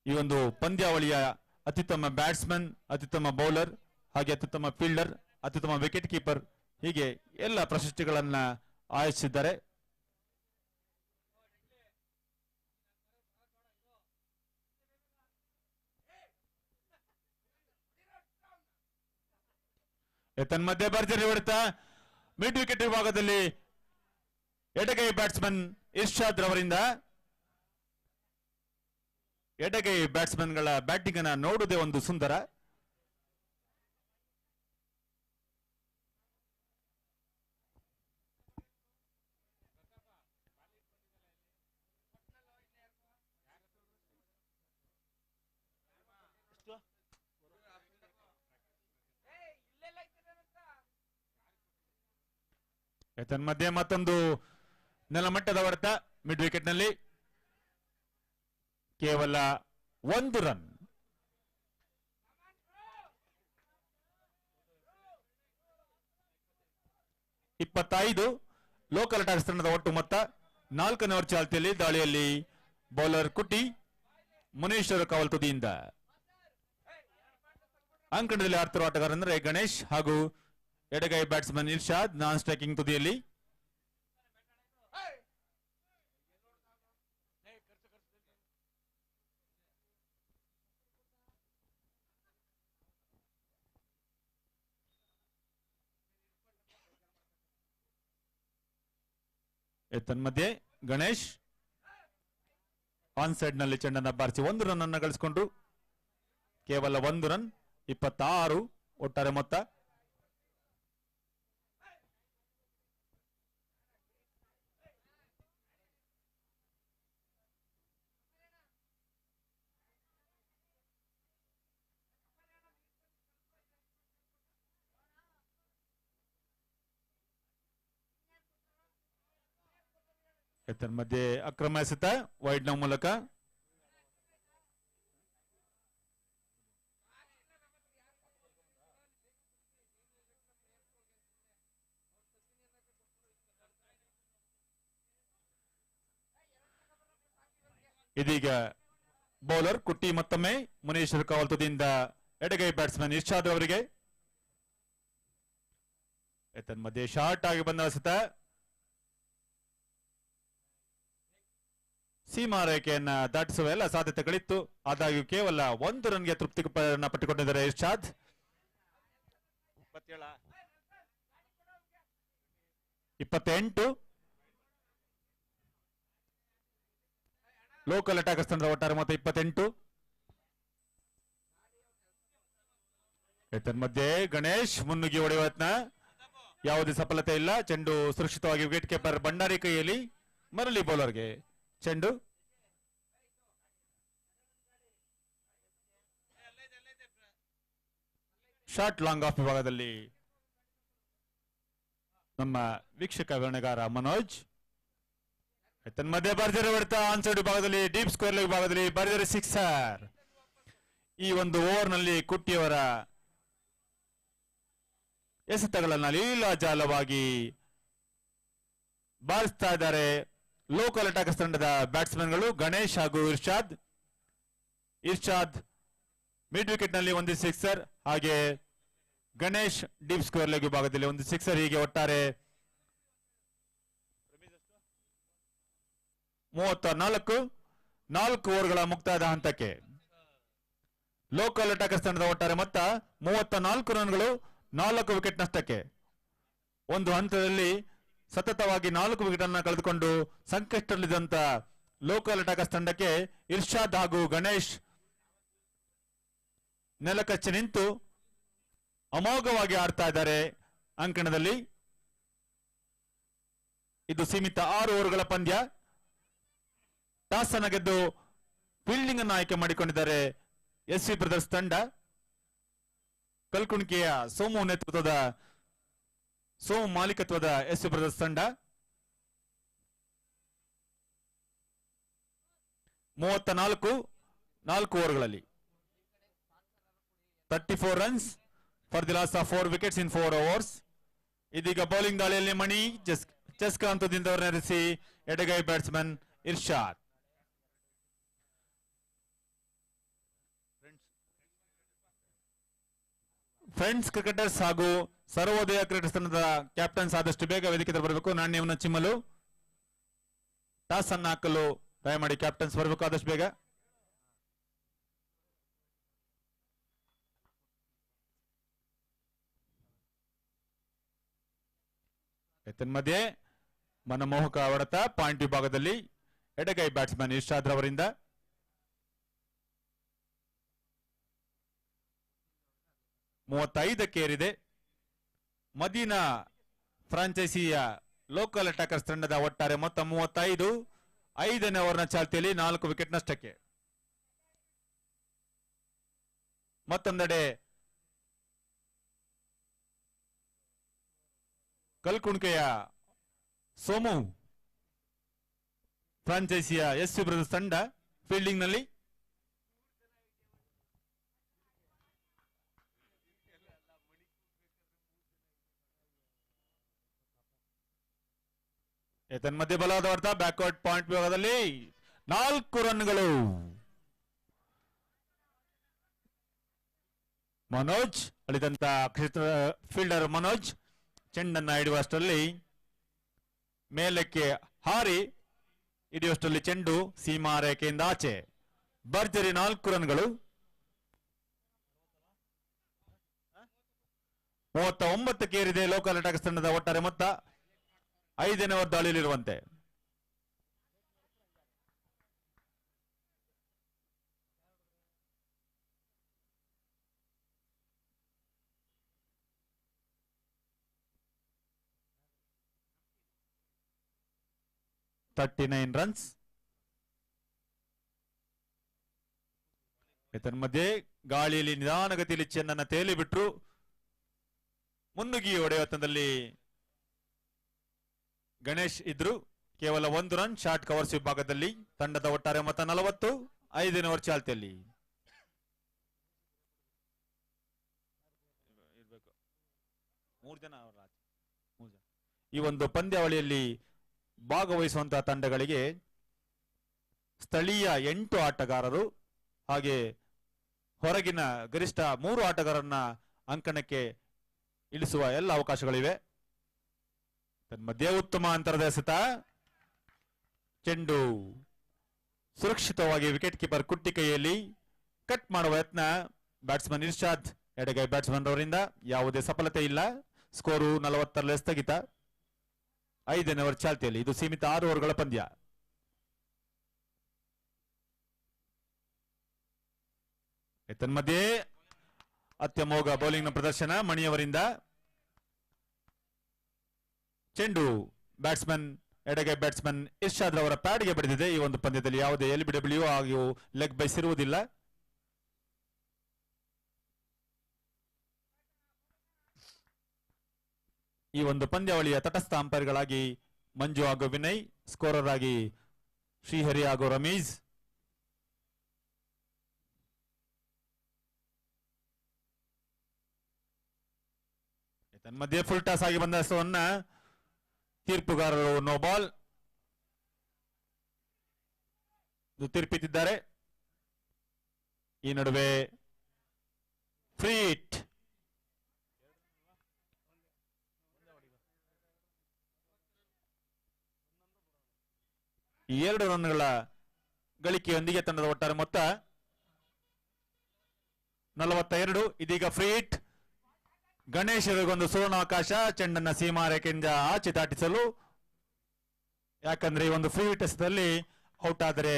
ಈ ಒಂದು ಪಂದ್ಯಾವಳಿಯ ಅತ್ಯುತ್ತಮ ಬ್ಯಾಟ್ಸ್ಮನ್, ಅತ್ಯುತ್ತಮ ಬೌಲರ್, ಹಾಗೆ ಅತ್ಯುತ್ತಮ ಫೀಲ್ಡರ್, ಅತ್ಯುತ್ತಮ ವಿಕೆಟ್ ಕೀಪರ್, ಹೀಗೆ ಎಲ್ಲ ಪ್ರಶಸ್ತಿಗಳನ್ನ ಆಯೋಜಿಸಿದ್ದಾರೆ. ತನ್ಮಧ್ಯೆ ಭರ್ಜರಿ ಹೊಡೆತ ಮಿಡ್ ವಿಕೆಟ್ ವಿಭಾಗದಲ್ಲಿ ಎಡಗೈ ಬ್ಯಾಟ್ಸ್ಮನ್ ಇರ್ಷಾದ್ ರವರಿಂದ. ಎಡಗೈ ಬ್ಯಾಟ್ಸ್ಮನ್ ಗಳ ಬ್ಯಾಟಿಂಗ್ ಅನ್ನ ನೋಡುವುದೇ ಒಂದು ಸುಂದರ. ತನ್ಮಧ್ಯೆ ಮತ್ತೊಂದು ನೆಲಮಟ್ಟದ ಹೊಡೆತ ಮಿಡ್ ವಿಕೆಟ್ ನಲ್ಲಿ, ಕೇವಲ 1 ರನ್. 25 ಲೋಕಲ್ ಅಟ್ಯಾಕ್ಸ್ ತಂಡದ ಒಟ್ಟು ಮೊತ್ತ. 4ನೇ ಓವರ್ ಚಾಲ್ತಿಯಲ್ಲಿ ದಾಳಿಯಲ್ಲಿ ಬೌಲರ್ ಕುಟಿ, ಮುನೇಶ್ವರ ಕಾವಲ್ ತುದಿಯಿಂದ. ಅಂಕಣದಲ್ಲಿ ಆಡ್ತಿರುವ ಆಟಗಾರರಂದ್ರೆ ಗಣೇಶ್ ಹಾಗೂ ಎಡಗೈ ಬ್ಯಾಟ್ಸ್ಮನ್ ಇರ್ಷಾದ್ ನಾನ್ ಸ್ಟ್ರೈಕಿಂಗ್ ತುದಿಯಲ್ಲಿ. ತನ್ಮಧ್ಯೆ ಗಣೇಶ್ ಆನ್ ಸೈಡ್ ನಲ್ಲಿ ಚೆಂಡನ್ನ ಬಾರಿಸಿ 1 ರನ್ ಅನ್ನು ಗಳಿಸಿಕೊಂಡ್ರು. ಕೇವಲ 1 ರನ್, 26 ಒಟ್ಟಾರೆ ಮೊತ್ತ. ಮಧ್ಯೆ ಅಕ್ರಮ ಎಸೆತ ವೈಡ್ ನ ಮೂಲಕ. ಇದೀಗ ಬೌಲರ್ ಕುಟ್ಟಿ ಮತ್ತೊಮ್ಮೆ ಮುನೇಶ್ವರ್ ಕಾವಲ್ ತುದಿಯಿಂದ ಎಡಗೈ ಬ್ಯಾಟ್ಸ್ಮನ್ ಇರ್ಷಾದ್ ಅವರಿಗೆ. ಮಧ್ಯೆ ಶಾರ್ಟ್ ಆಗಿ ಬಂದ ಎಸೆತ ಸೀಮಾ ರೇಖೆಯನ್ನ ದಾಟಿಸುವ ಎಲ್ಲ ಸಾಧ್ಯತೆಗಳಿತ್ತು. ಆದಾಗ್ಯೂ ಕೇವಲ 1 ರನ್ಗೆ ತೃಪ್ತಿ ಪಟ್ಟುಕೊಂಡಿದ್ದಾರೆ ಇರ್ಷಾದ್. 28 ಲೋಕಲ್ ಅಟ್ಯಾಕರ್ಸ್ ತಂಡದ ಒಟ್ಟಾರೆ ಮೊತ್ತ 28. ಮಧ್ಯೆ ಗಣೇಶ್ ಮುನ್ನುಗ್ಗಿ ಹೊಡೆಯುವ ಯತ್ನ, ಯಾವುದೇ ಸಫಲತೆ ಇಲ್ಲ. ಚೆಂಡು ಸುರಕ್ಷಿತವಾಗಿ ವಿಕೆಟ್ ಕೀಪರ್ ಭಂಡಾರಿ ಕೈಯಲ್ಲಿ. ಮರಳಿ ಬೌಲರ್ಗೆ ಚೆಂಡು. ಶಾರ್ಟ್ ಲಾಂಗ್ ಆಫ್ ವಿಭಾಗದಲ್ಲಿ ನಮ್ಮ ವೀಕ್ಷಕ ವಿವರಣೆಗಾರ ಮನೋಜ್. ಮಧ್ಯೆ ಭರ್ಜರಿ ಹೊಡೆತ ಆನ್ ಸೈಡ್ ವಿಭಾಗದಲ್ಲಿ, ಡೀಪ್ ಸ್ಕ್ವೇರ್ ವಿಭಾಗದಲ್ಲಿ ಭರ್ಜರಿ ಸಿಕ್ಸರ್. ಈ ಒಂದು ಓವರ್ ನಲ್ಲಿ ಕುಟ್ಟಿಯವರ ಎಸೆತಗಳನ್ನ ಲೀಲಾಜಾಲವಾಗಿ ಬಾರಿಸ್ತಾ ಇದ್ದಾರೆ ಲೋಕಲ್ ಅಟ್ಯಾಕರ್ಸ್ ತಂಡದ ಬ್ಯಾಟ್ಸ್ಮನ್ಗಳು ಗಣೇಶ್ ಹಾಗೂ ಇರ್ಷಾದ್. ಇರ್ಷಾದ್ ಮಿಡ್ ವಿಕೆಟ್ ನಲ್ಲಿ ಒಂದು ಸಿಕ್ಸರ್, ಹಾಗೆ ಗಣೇಶ್ ಡೀಪ್ ಸ್ಕ್ವೇರ್ ಲೆಗ್ ವಿಭಾಗದಲ್ಲಿ ಒಂದು ಸಿಕ್ಸರ್. ಹೀಗೆ ಒಟ್ಟಾರೆ 34 ಓವರ್ಗಳ ಮುಕ್ತಾಯದ ಹಂತಕ್ಕೆ ಲೋಕಲ್ ಅಟ್ಯಾಕರ್ಸ್ ತಂಡದ ಒಟ್ಟಾರೆ ಮೊತ್ತ 34 ರನ್ಗಳು, 4 ವಿಕೆಟ್ ನಷ್ಟಕ್ಕೆ. ಒಂದು ಹಂತದಲ್ಲಿ ಸತತವಾಗಿ 4 ವಿಕೆಟ್ ಅನ್ನು ಕಳೆದುಕೊಂಡು ಸಂಕಷ್ಟದಲ್ಲಿದ್ದಂತ ಲೋಕಲ್ ಅಟ್ಯಾಕರ್ಸ್ ತಂಡಕ್ಕೆ ಇರ್ಷಾದ್ ಹಾಗೂ ಗಣೇಶ್ ನೆಲಕಚ್ಚಿ ನಿಂತು ಅಮೋಘವಾಗಿ ಆಡ್ತಾ ಇದ್ದಾರೆ ಅಂಕಣದಲ್ಲಿ. ಇದು ಸೀಮಿತ 6 ಓವರ್ಗಳ ಪಂದ್ಯ. ಟಾಸ್ ಅನ್ನು ಗೆದ್ದು ಫೀಲ್ಡಿಂಗ್ ಅನ್ನು ಆಯ್ಕೆ ಮಾಡಿಕೊಂಡಿದ್ದಾರೆ ಎಸ್ವಿ ಬ್ರದರ್ಸ್ ತಂಡ. ಕಲ್ಕುಣಿಕೆಯ ಸೋಮು ಮಾಲೀಕತ್ವದ ಎಸ್ವಿ ಬ್ರದರ್ಸ್ ತಂಡ. 34 ಓವರ್ಗಳಲ್ಲಿ 34 runs for the loss of 4 wickets in 4 overs. ಇದೀಗ ಬೌಲಿಂಗ್ ದಾಳಿಯಲ್ಲಿ ಮಣಿ ಚೆಸ್ಕಾ ಹಂತದಿಂದ ನೆರೆಸಿ ಎಡಗೈ ಬ್ಯಾಟ್ಸ್ಮನ್ ಇರ್ಷಾದ್. ಫ್ರೆಂಡ್ಸ್ ಕ್ರಿಕೆಟರ್ಸ್ ಹಾಗೂ ಸರ್ವೋದಯ ಕ್ರಿಕೆಟರ್ಸ್ ತಂಡದ ಕ್ಯಾಪ್ಟನ್ಸ್ ಆದಷ್ಟು ಬೇಗ ವೇದಿಕೆ ಬರಬೇಕು. ನಾಣ್ಯವನ್ನು ಚಿಮ್ಮಲು, ಟಾಸ್ ಅನ್ನು ಹಾಕಲು ದಯಮಾಡಿ ಕ್ಯಾಪ್ಟನ್ಸ್ ಬರಬೇಕು ಆದಷ್ಟು ಬೇಗ. ಮಧ್ಯೆ ಮನಮೋಹಕ ಹೊಡೆತ ಪಾಯಿಂಟ್ ವಿಭಾಗದಲ್ಲಿ ಎಡಗೈ ಬ್ಯಾಟ್ಸ್ಮನ್ ಇರ್ಷಾದ್ ರವರಿಂದ. ಏರಿದೆ. ಮದೀನಾ ಫ್ರಾಂಚೈಸಿಯ ಲೋಕಲ್ ಅಟ್ಯಾಕರ್ಸ್ ತಂಡದ ಒಟ್ಟಾರೆ ಮೊತ್ತ 35. 5ನೇ ಓವರ್ನ ಚಾಲ್ತಿಯಲ್ಲಿ 4 ವಿಕೆಟ್ ನಷ್ಟಕ್ಕೆ. ಮತ್ತೊಂದೆಡೆ ಕಲ್ಕುಣಿಕೆಯ ಸೋಮು ಫ್ರಾಂಚೈಸಿಯ ಎಸ್ವಿ ಬ್ರದರ್ಸ್ ತಂಡ ಫೀಲ್ಡಿಂಗ್ ನಲ್ಲಿ. ಏತನ್ಮಧ್ಯೆ ಬಲವಾದ ಹೊಡೆತ ಬ್ಯಾಕ್ವರ್ಡ್ ಪಾಯಿಂಟ್ ವಿಭಾಗದಲ್ಲಿ 4 ರನ್ಗಳು. ಮನೋಜ್ ಅಳಿದಂತ ಕ್ಷೇತ್ರ ಫೀಲ್ಡರ್ ಮನೋಜ್ ಚೆಂಡನ್ನ ಹಿಡಿಯುವಷ್ಟರಲ್ಲಿ ಮೇಲಕ್ಕೆ ಹಾರಿ ಹಿಡಿಯುವಷ್ಟರಲ್ಲಿ ಚೆಂಡು ಸೀಮಾ ರೇಖೆಯಿಂದ ಆಚೆ. ಭರ್ಜರಿ 4 ರನ್ಗಳು. 39ಕ್ಕೆ ಏರಿದೆ ಲೋಕಲ್ ಅಟ್ಯಾಕ್ಸ್ ತಂಡದ ಒಟ್ಟಾರೆ ಮೊತ್ತ. 5ನೇ ಓವರ್ ದಾಳಿಯಲ್ಲಿರುವಂತೆ. ರನ್ಸ್. ಮಧ್ಯೆ ಗಾಳಿಯಲ್ಲಿ ನಿಧಾನಗತಿಯಲ್ಲಿ ಚೆನ್ನನ್ನ ತೇಲಿ ಬಿಟ್ರು. ಮುನ್ನುಗ್ಗಿ ಹೊಡೆಯುವ ಯತ್ನದಲ್ಲಿ ಗಣೇಶ್ ಇದ್ರು. ಕೇವಲ 1 ರನ್ ಶಾರ್ಟ್ ಕವರ್ಸ್ ವಿಭಾಗದಲ್ಲಿ. ತಂಡದ ಒಟ್ಟಾರೆ ಮೊತ್ತ 40. 5ನೇ ಓವರ್ ಚಾಲ್ತಿಯಲ್ಲಿ. ಈ ಒಂದು ಪಂದ್ಯಾವಳಿಯಲ್ಲಿ ಭಾಗವಹಿಸುವಂತಹ ತಂಡಗಳಿಗೆ ಸ್ಥಳೀಯ 8 ಆಟಗಾರರು ಹಾಗೆ ಹೊರಗಿನ ಗರಿಷ್ಠ 3 ಆಟಗಾರರನ್ನ ಅಂಕಣಕ್ಕೆ ಇಳಿಸುವ ಎಲ್ಲ ಅವಕಾಶಗಳಿವೆ. ತನ್ಮಧ್ಯೆ ಉತ್ತಮ ಅಂತರದ ಎಸೆತ. ಚೆಂಡು ಸುರಕ್ಷಿತವಾಗಿ ವಿಕೆಟ್ ಕೀಪರ್ ಕುಟ್ಟಿ ಕೈಯಲ್ಲಿ ಕಟ್ ಮಾಡುವ ಯತ್ನ ಬ್ಯಾಟ್ಸ್ಮನ್ ಇರ್ಷಾದ್ ಎಡಗೈ ಬ್ಯಾಟ್ಸ್ಮನ್ ಅವರಿಂದ. ಯಾವುದೇ ಸಫಲತೆ ಇಲ್ಲ. ಸ್ಕೋರು 40ರಲ್ಲಿ ಸ್ಥಗಿತ. 5ನೇ ಓವರ್ ಚಾಲ್ತಿಯಲ್ಲಿ. ಇದು ಸೀಮಿತ 6 ಓವರ್ಗಳ ಪಂದ್ಯ. ತನ್ಮಧ್ಯೆ ಅತ್ಯಮೋಘ ಬೌಲಿಂಗ್ ನ ಪ್ರದರ್ಶನ ಮಣಿಯವರಿಂದ. ಚೆಂಡು ಬ್ಯಾಟ್ಸ್ಮನ್ ಎಡಗೈ ಬ್ಯಾಟ್ಸ್ಮನ್ ಇರ್ಷಾದ್ ರವರ ಪ್ಯಾಡ್ಗೆ ಬಡಿದಿದೆ. ಈ ಒಂದು ಪಂದ್ಯದಲ್ಲಿ ಯಾವುದೇ LBW ಹಾಗೂ ಲೆಗ್ ಬೈಸ್ ಇರುವುದಿಲ್ಲ. ಈ ಒಂದು ಪಂದ್ಯಾವಳಿಯ ತಟಸ್ಥ ಅಂಪೈರ್ಗಳಾಗಿ ಮಂಜು ಹಾಗೂ ವಿನಯ್, ಸ್ಕೋರರ್ ಆಗಿ ಶ್ರೀಹರಿ ಹಾಗೂ ರಮೀಜ್. ತನ್ಮಧ್ಯೆ ಫುಲ್ ಟಾಸ್ ಆಗಿ ಬಂದ ಹಸ್ತವನ್ನ ತೀರ್ಪುಗಾರರು ನೋ ಬಾಲ್ ತೀರ್ಪಿದ್ದಾರೆ. ಈ ನಡುವೆ ಫ್ರೀ ಹಿಟ್. ಈ 2 ರನ್ಗಳ ಗಳಿಕೆಯೊಂದಿಗೆ ತಂಡದ ಒಟ್ಟಾರೆ ಮೊತ್ತ 42. ಇದೀಗ ಫ್ರೀ ಹಿಟ್. ಗಣೇಶರಿಗೊಂದು ಸುವರ್ಣಾವಕಾಶ. ಚೆಂಡನ್ನ ಸೀಮಾ ರೇಖೆಯಿಂದ ಆಚೆ ದಾಟಿಸಲು. ಯಾಕಂದ್ರೆ ಈ ಒಂದು ಫ್ರೀ ಹಿಟ್ ಎಸೆತದಲ್ಲಿ ಔಟ್ ಆದರೆ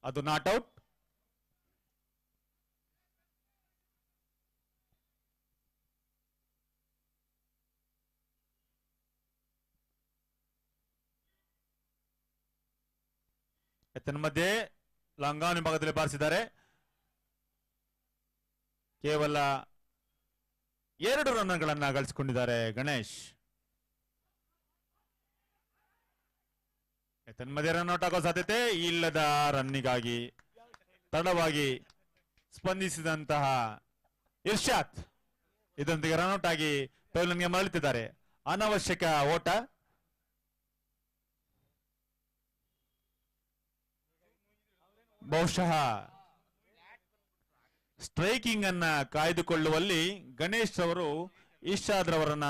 ಅದು ನಾಟ್ ಔಟ್. ಮಧ್ಯೆ ಲಾಂಗಾನ್ ವಿಭಾಗದಲ್ಲಿ ಬಾರಿಸಿದ್ದಾರೆ. ಕೇವಲ 2 ರನ್ಗಳನ್ನ ಗಳಿಸಿಕೊಂಡಿದ್ದಾರೆ ಗಣೇಶ್. ತನ್ಮಧ್ಯೆ ರನ್ ಔಟ್ ಆಗೋ ಸಾಧ್ಯತೆ ಇಲ್ಲದ ರನ್ನಿಗಾಗಿ ತಡವಾಗಿ ಸ್ಪಂದಿಸಿದಂತಹ ಇರ್ಷಾದ್ ಇದೊಂದಿಗೆ ರನ್ ಔಟ್ ಆಗಿ ಪೆವಿಲಿಯನ್ಗೆ ಮರಳುತ್ತಿದ್ದಾರೆ. ಅನವಶ್ಯಕ ಓಟ. ಬಹುಶಃ ಸ್ಟ್ರೈಕಿಂಗ್ ಅನ್ನ ಕಾಯ್ದುಕೊಳ್ಳುವಲ್ಲಿ ಗಣೇಶ್ ಅವರು ಇರ್ಷಾದ್ ರವರನ್ನ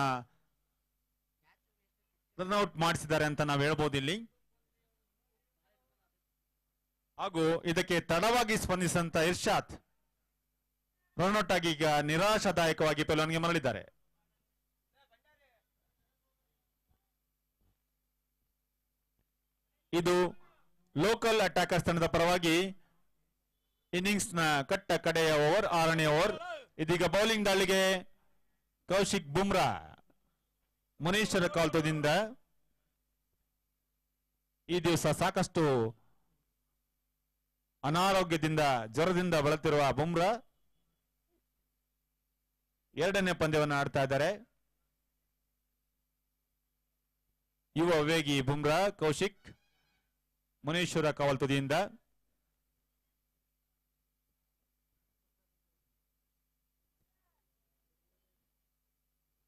ರನ್ಔಟ್ ಮಾಡಿಸಿದ್ದಾರೆ ಅಂತ ನಾವು ಹೇಳ್ಬೋದು ಇಲ್ಲಿ. ಹಾಗೂ ಇದಕ್ಕೆ ತಡವಾಗಿ ಸ್ಪಂದಿಸಿದಂತ ಇರ್ಷಾದ್ ರನ್ಔಟ್ ಆಗಿ ಈಗ ನಿರಾಶಾದಾಯಕವಾಗಿ ಪೆವಿಲಿಯನ್ಗೆ ಮರಳಿದ್ದಾರೆ. ಇದು ಲೋಕಲ್ ಅಟ್ಯಾಕರ್ಸ್ ತಂಡದ ಪರವಾಗಿ ಇನ್ನಿಂಗ್ಸ್ ನ ಕಟ್ಟ ಕಡೆಯ ಓವರ್, 6ನೇ ಓವರ್. ಇದೀಗ ಬೌಲಿಂಗ್ ದಾಳಿಗೆ ಕೌಶಿಕ್ ಬುಮ್ರಾ ಮುನೀಶ್ವರ ಕಾಲ್ತದಿಂದ. ಈ ದಿವಸ ಸಾಕಷ್ಟು ಅನಾರೋಗ್ಯದಿಂದ ಜ್ವರದಿಂದ ಬಳಲುತ್ತಿರುವ ಬುಮ್ರಾ 2ನೇ ಪಂದ್ಯವನ್ನು ಆಡ್ತಾ ಇದ್ದಾರೆ. ಯುವ ವೇಗಿ ಬುಮ್ರಾ ಕೌಶಿಕ್ ಮುನೀಶ್ವರ ಕಾವಲ್ತುದಿಯಿಂದ.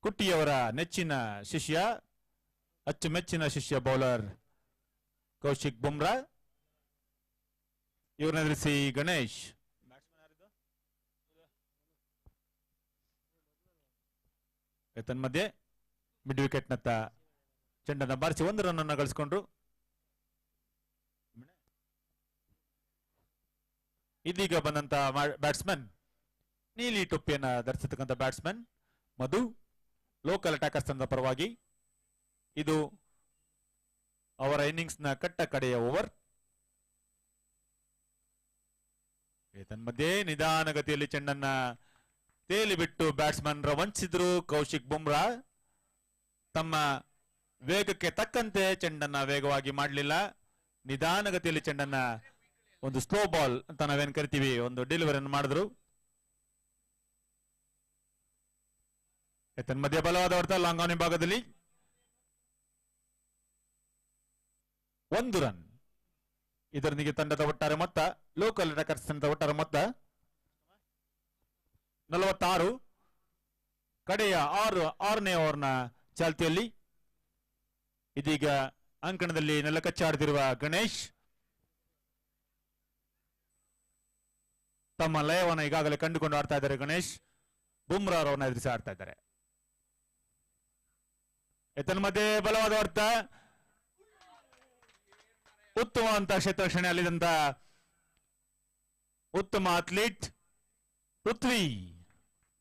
ಕುಟ್ಟಿಯವರ ನೆಚ್ಚಿನ ಶಿಷ್ಯ ಅಚ್ಚುಮೆಚ್ಚಿನ ಶಿಷ್ಯ ಬೌಲರ್ ಕೌಶಿಕ್ ಬುಮ್ರಾ. ಇವ್ರನ್ನ ಎದುರಿಸಿ ಗಣೇಶ್. ತನ್ಮಧ್ಯೆ ಮಿಡ್ ವಿಕೆಟ್ ನತ್ತ ಚೆಂಡನ್ನು ಬಾರಿಸಿ 1 ರನ್ ಅನ್ನು ಗಳಿಸಿಕೊಂಡ್ರು. ಇದೀಗ ಬಂದಂತ ಬ್ಯಾಟ್ಸ್ಮನ್ ನೀಲಿ ಟೊಪ್ಪಿಯನ್ನ ಧರಿಸತಕ್ಕಂಥ ಬ್ಯಾಟ್ಸ್ಮನ್ ಮಧು, ಲೋಕಲ್ ಅಟ್ಯಾಕರ್ಸ್ ತಂಡದ ಪರವಾಗಿ. ಇದು ಅವರ ಇನ್ನಿಂಗ್ಸ್ ನ ಕಟ್ಟ ಕಡೆಯ ಓವರ್. ತನ್ಮಧ್ಯೆ ನಿಧಾನಗತಿಯಲ್ಲಿ ಚೆಂಡನ್ನ ತೇಲಿ ಬಿಟ್ಟು ಬ್ಯಾಟ್ಸ್ಮನ್ ವಂಚಿಸಿದ್ರು ಕೌಶಿಕ್ ಬುಮ್ರಾ. ತಮ್ಮ ವೇಗಕ್ಕೆ ತಕ್ಕಂತೆ ಚೆಂಡನ್ನ ವೇಗವಾಗಿ ಮಾಡಲಿಲ್ಲ. ನಿಧಾನಗತಿಯಲ್ಲಿ ಚೆಂಡನ್ನ ಒಂದು ಸ್ಲೋ ಬಾಲ್ ಅಂತ ನಾವೇನ್ ಕರಿತೀವಿ, ಒಂದು ಡೆಲಿವರಿಯನ್ನು ಮಾಡಿದ್ರು. ತನ್ಮಧ್ಯೆ ಬಲವಾದ ಹೊಡೆತ ಲಾಂಗ್ ಆನ್ ಭಾಗದಲ್ಲಿ 1 ರನ್. ಇದರೊಂದಿಗೆ ತಂಡದ ಒಟ್ಟಾರೆ ಮೊತ್ತ, ಲೋಕಲ್ ಅಟ್ಯಾಕರ್ಸ್ ತಂಡದ ಒಟ್ಟಾರೆ ಮೊತ್ತ 46. ಕಡೆಯ 6ನೇ ಓವರ್ನ ಚಾಲ್ತಿಯಲ್ಲಿ ಇದೀಗ ಅಂಕಣದಲ್ಲಿ ನೆಲಕಚ್ಚಾಡ್ತಿರುವ ಗಣೇಶ್ ತಮ್ಮ ಲಯವನ್ನು ಈಗಾಗಲೇ ಕಂಡುಕೊಂಡು ಆಡ್ತಾ ಇದ್ದಾರೆ. ಗಣೇಶ್ ಬುಮ್ರಾ ಅವರನ್ನ ಎದುರಿಸಿ ಆಡ್ತಾ ಇದ್ದಾರೆ. ತನ್ಮಧ್ಯೆ ಬಲವಾದ ಹೊಡೆತ, ಉತ್ತಮ ಅಂತ ಕ್ಷೇತ್ರರಕ್ಷಣೆ ಅಲ್ಲಿದ್ದಂತ ಉತ್ತಮ ಅಥ್ಲೀಟ್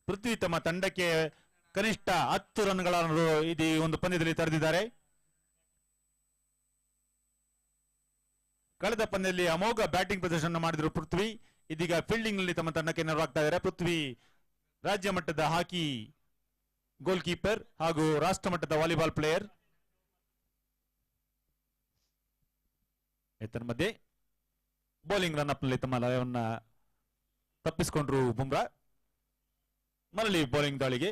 ಪೃಥ್ವಿ ತಮ್ಮ ತಂಡಕ್ಕೆ ಕನಿಷ್ಠ 10 ರನ್ಗಳನ್ನು ಈ ಒಂದು ಪಂದ್ಯದಲ್ಲಿ ತಡೆದಿದ್ದಾರೆ. ಕಳೆದ ಪಂದ್ಯದಲ್ಲಿ ಅಮೋಘ ಬ್ಯಾಟಿಂಗ್ ಪ್ರದರ್ಶನ ಮಾಡಿದ್ರು ಪೃಥ್ವಿ. ಇದೀಗ ಫೀಲ್ಡಿಂಗ್ ನಲ್ಲಿ ತಮ್ಮ ತಂಡಕ್ಕೆ ನೆರವಾಗ್ತಾ ಇದ್ದಾರೆ. ಪೃಥ್ವಿ ರಾಜ್ಯ ಮಟ್ಟದ ಹಾಕಿ ಗೋಲ್ ಕೀಪರ್ ಹಾಗೂ ರಾಷ್ಟ್ರ ಮಟ್ಟದ ವಾಲಿಬಾಲ್ ಪ್ಲೇಯರ್. ಮಧ್ಯೆ ಬೌಲಿಂಗ್ ರನ್ಅಪ್ ನಲ್ಲಿ ತಮ್ಮ ಲಯವನ್ನ ತಪ್ಪಿಸಿಕೊಂಡ್ರು ಬುಮ್ರಾ. ಮರಳಿ ಬೌಲಿಂಗ್ ದಾಳಿಗೆ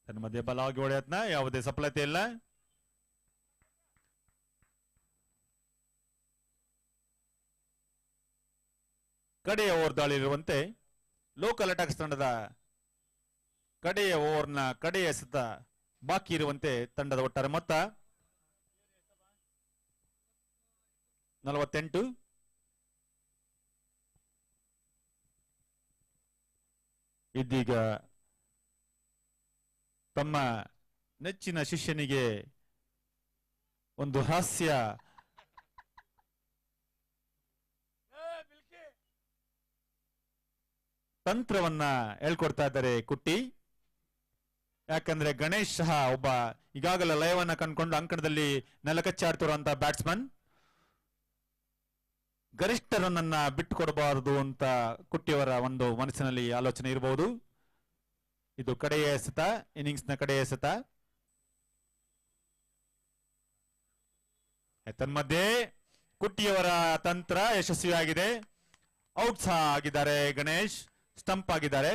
ಮಧ್ಯೆ ಬಲವಾಗಿ ಹೊಡೆಯತ್ನ ಯಾವುದೇ ಸಫಲತೆ ಇಲ್ಲ. ಕಡೆಯ ಓವರ್ ದಾಳಿ ಇರುವಂತೆ ಲೋಕಲ್ ಅಟ್ಯಾಕ್ಸ್ ತಂಡದ ಕಡೆಯ ಓವರ್ನ ಕಡೆಯ ಎಸೆತ ಬಾಕಿ ಇರುವಂತೆ ತಂಡದ ಒಟ್ಟಾರೆ ಮೊತ್ತ 48. ಇದೀಗ ತಮ್ಮ ನೆಚ್ಚಿನ ಶಿಷ್ಯನಿಗೆ ಒಂದು ಹಾಸ್ಯ ತಂತ್ರವನ್ನ ಹೇಳ್ಕೊಡ್ತಾ ಇದ್ದಾರೆ ಕುಟ್ಟಿ. ಯಾಕಂದ್ರೆ ಗಣೇಶ್ ಸಹ ಒಬ್ಬ ಈಗಾಗಲೇ ಲಯವನ್ನ ಕಂಡುಕೊಂಡು ಅಂಕಣದಲ್ಲಿ ನೆಲಕಚ್ಚಾಡ್ತಿರುವಂತ ಬ್ಯಾಟ್ಸ್ಮನ್. ಗರಿಷ್ಠ ರನ್ ಅನ್ನ ಬಿಟ್ಟು ಕೊಡಬಾರದು ಅಂತ ಕುಟ್ಟಿಯವರ ಒಂದು ಮನಸ್ಸಿನಲ್ಲಿ ಆಲೋಚನೆ ಇರಬಹುದು. ಇದು ಕಡೆಯ ಎಸೆತ, ಇನ್ನಿಂಗ್ಸ್ ನ ಕಡೆಯ ಎಸೆತ. ತನ್ಮಧ್ಯೆ ಕುಟ್ಟಿಯವರ ತಂತ್ರ ಯಶಸ್ವಿಯಾಗಿದೆ. ಔಟ್ ಸಹ ಆಗಿದ್ದಾರೆ ಗಣೇಶ್, ಸ್ಟಂಪ್ ಆಗಿದ್ದಾರೆ.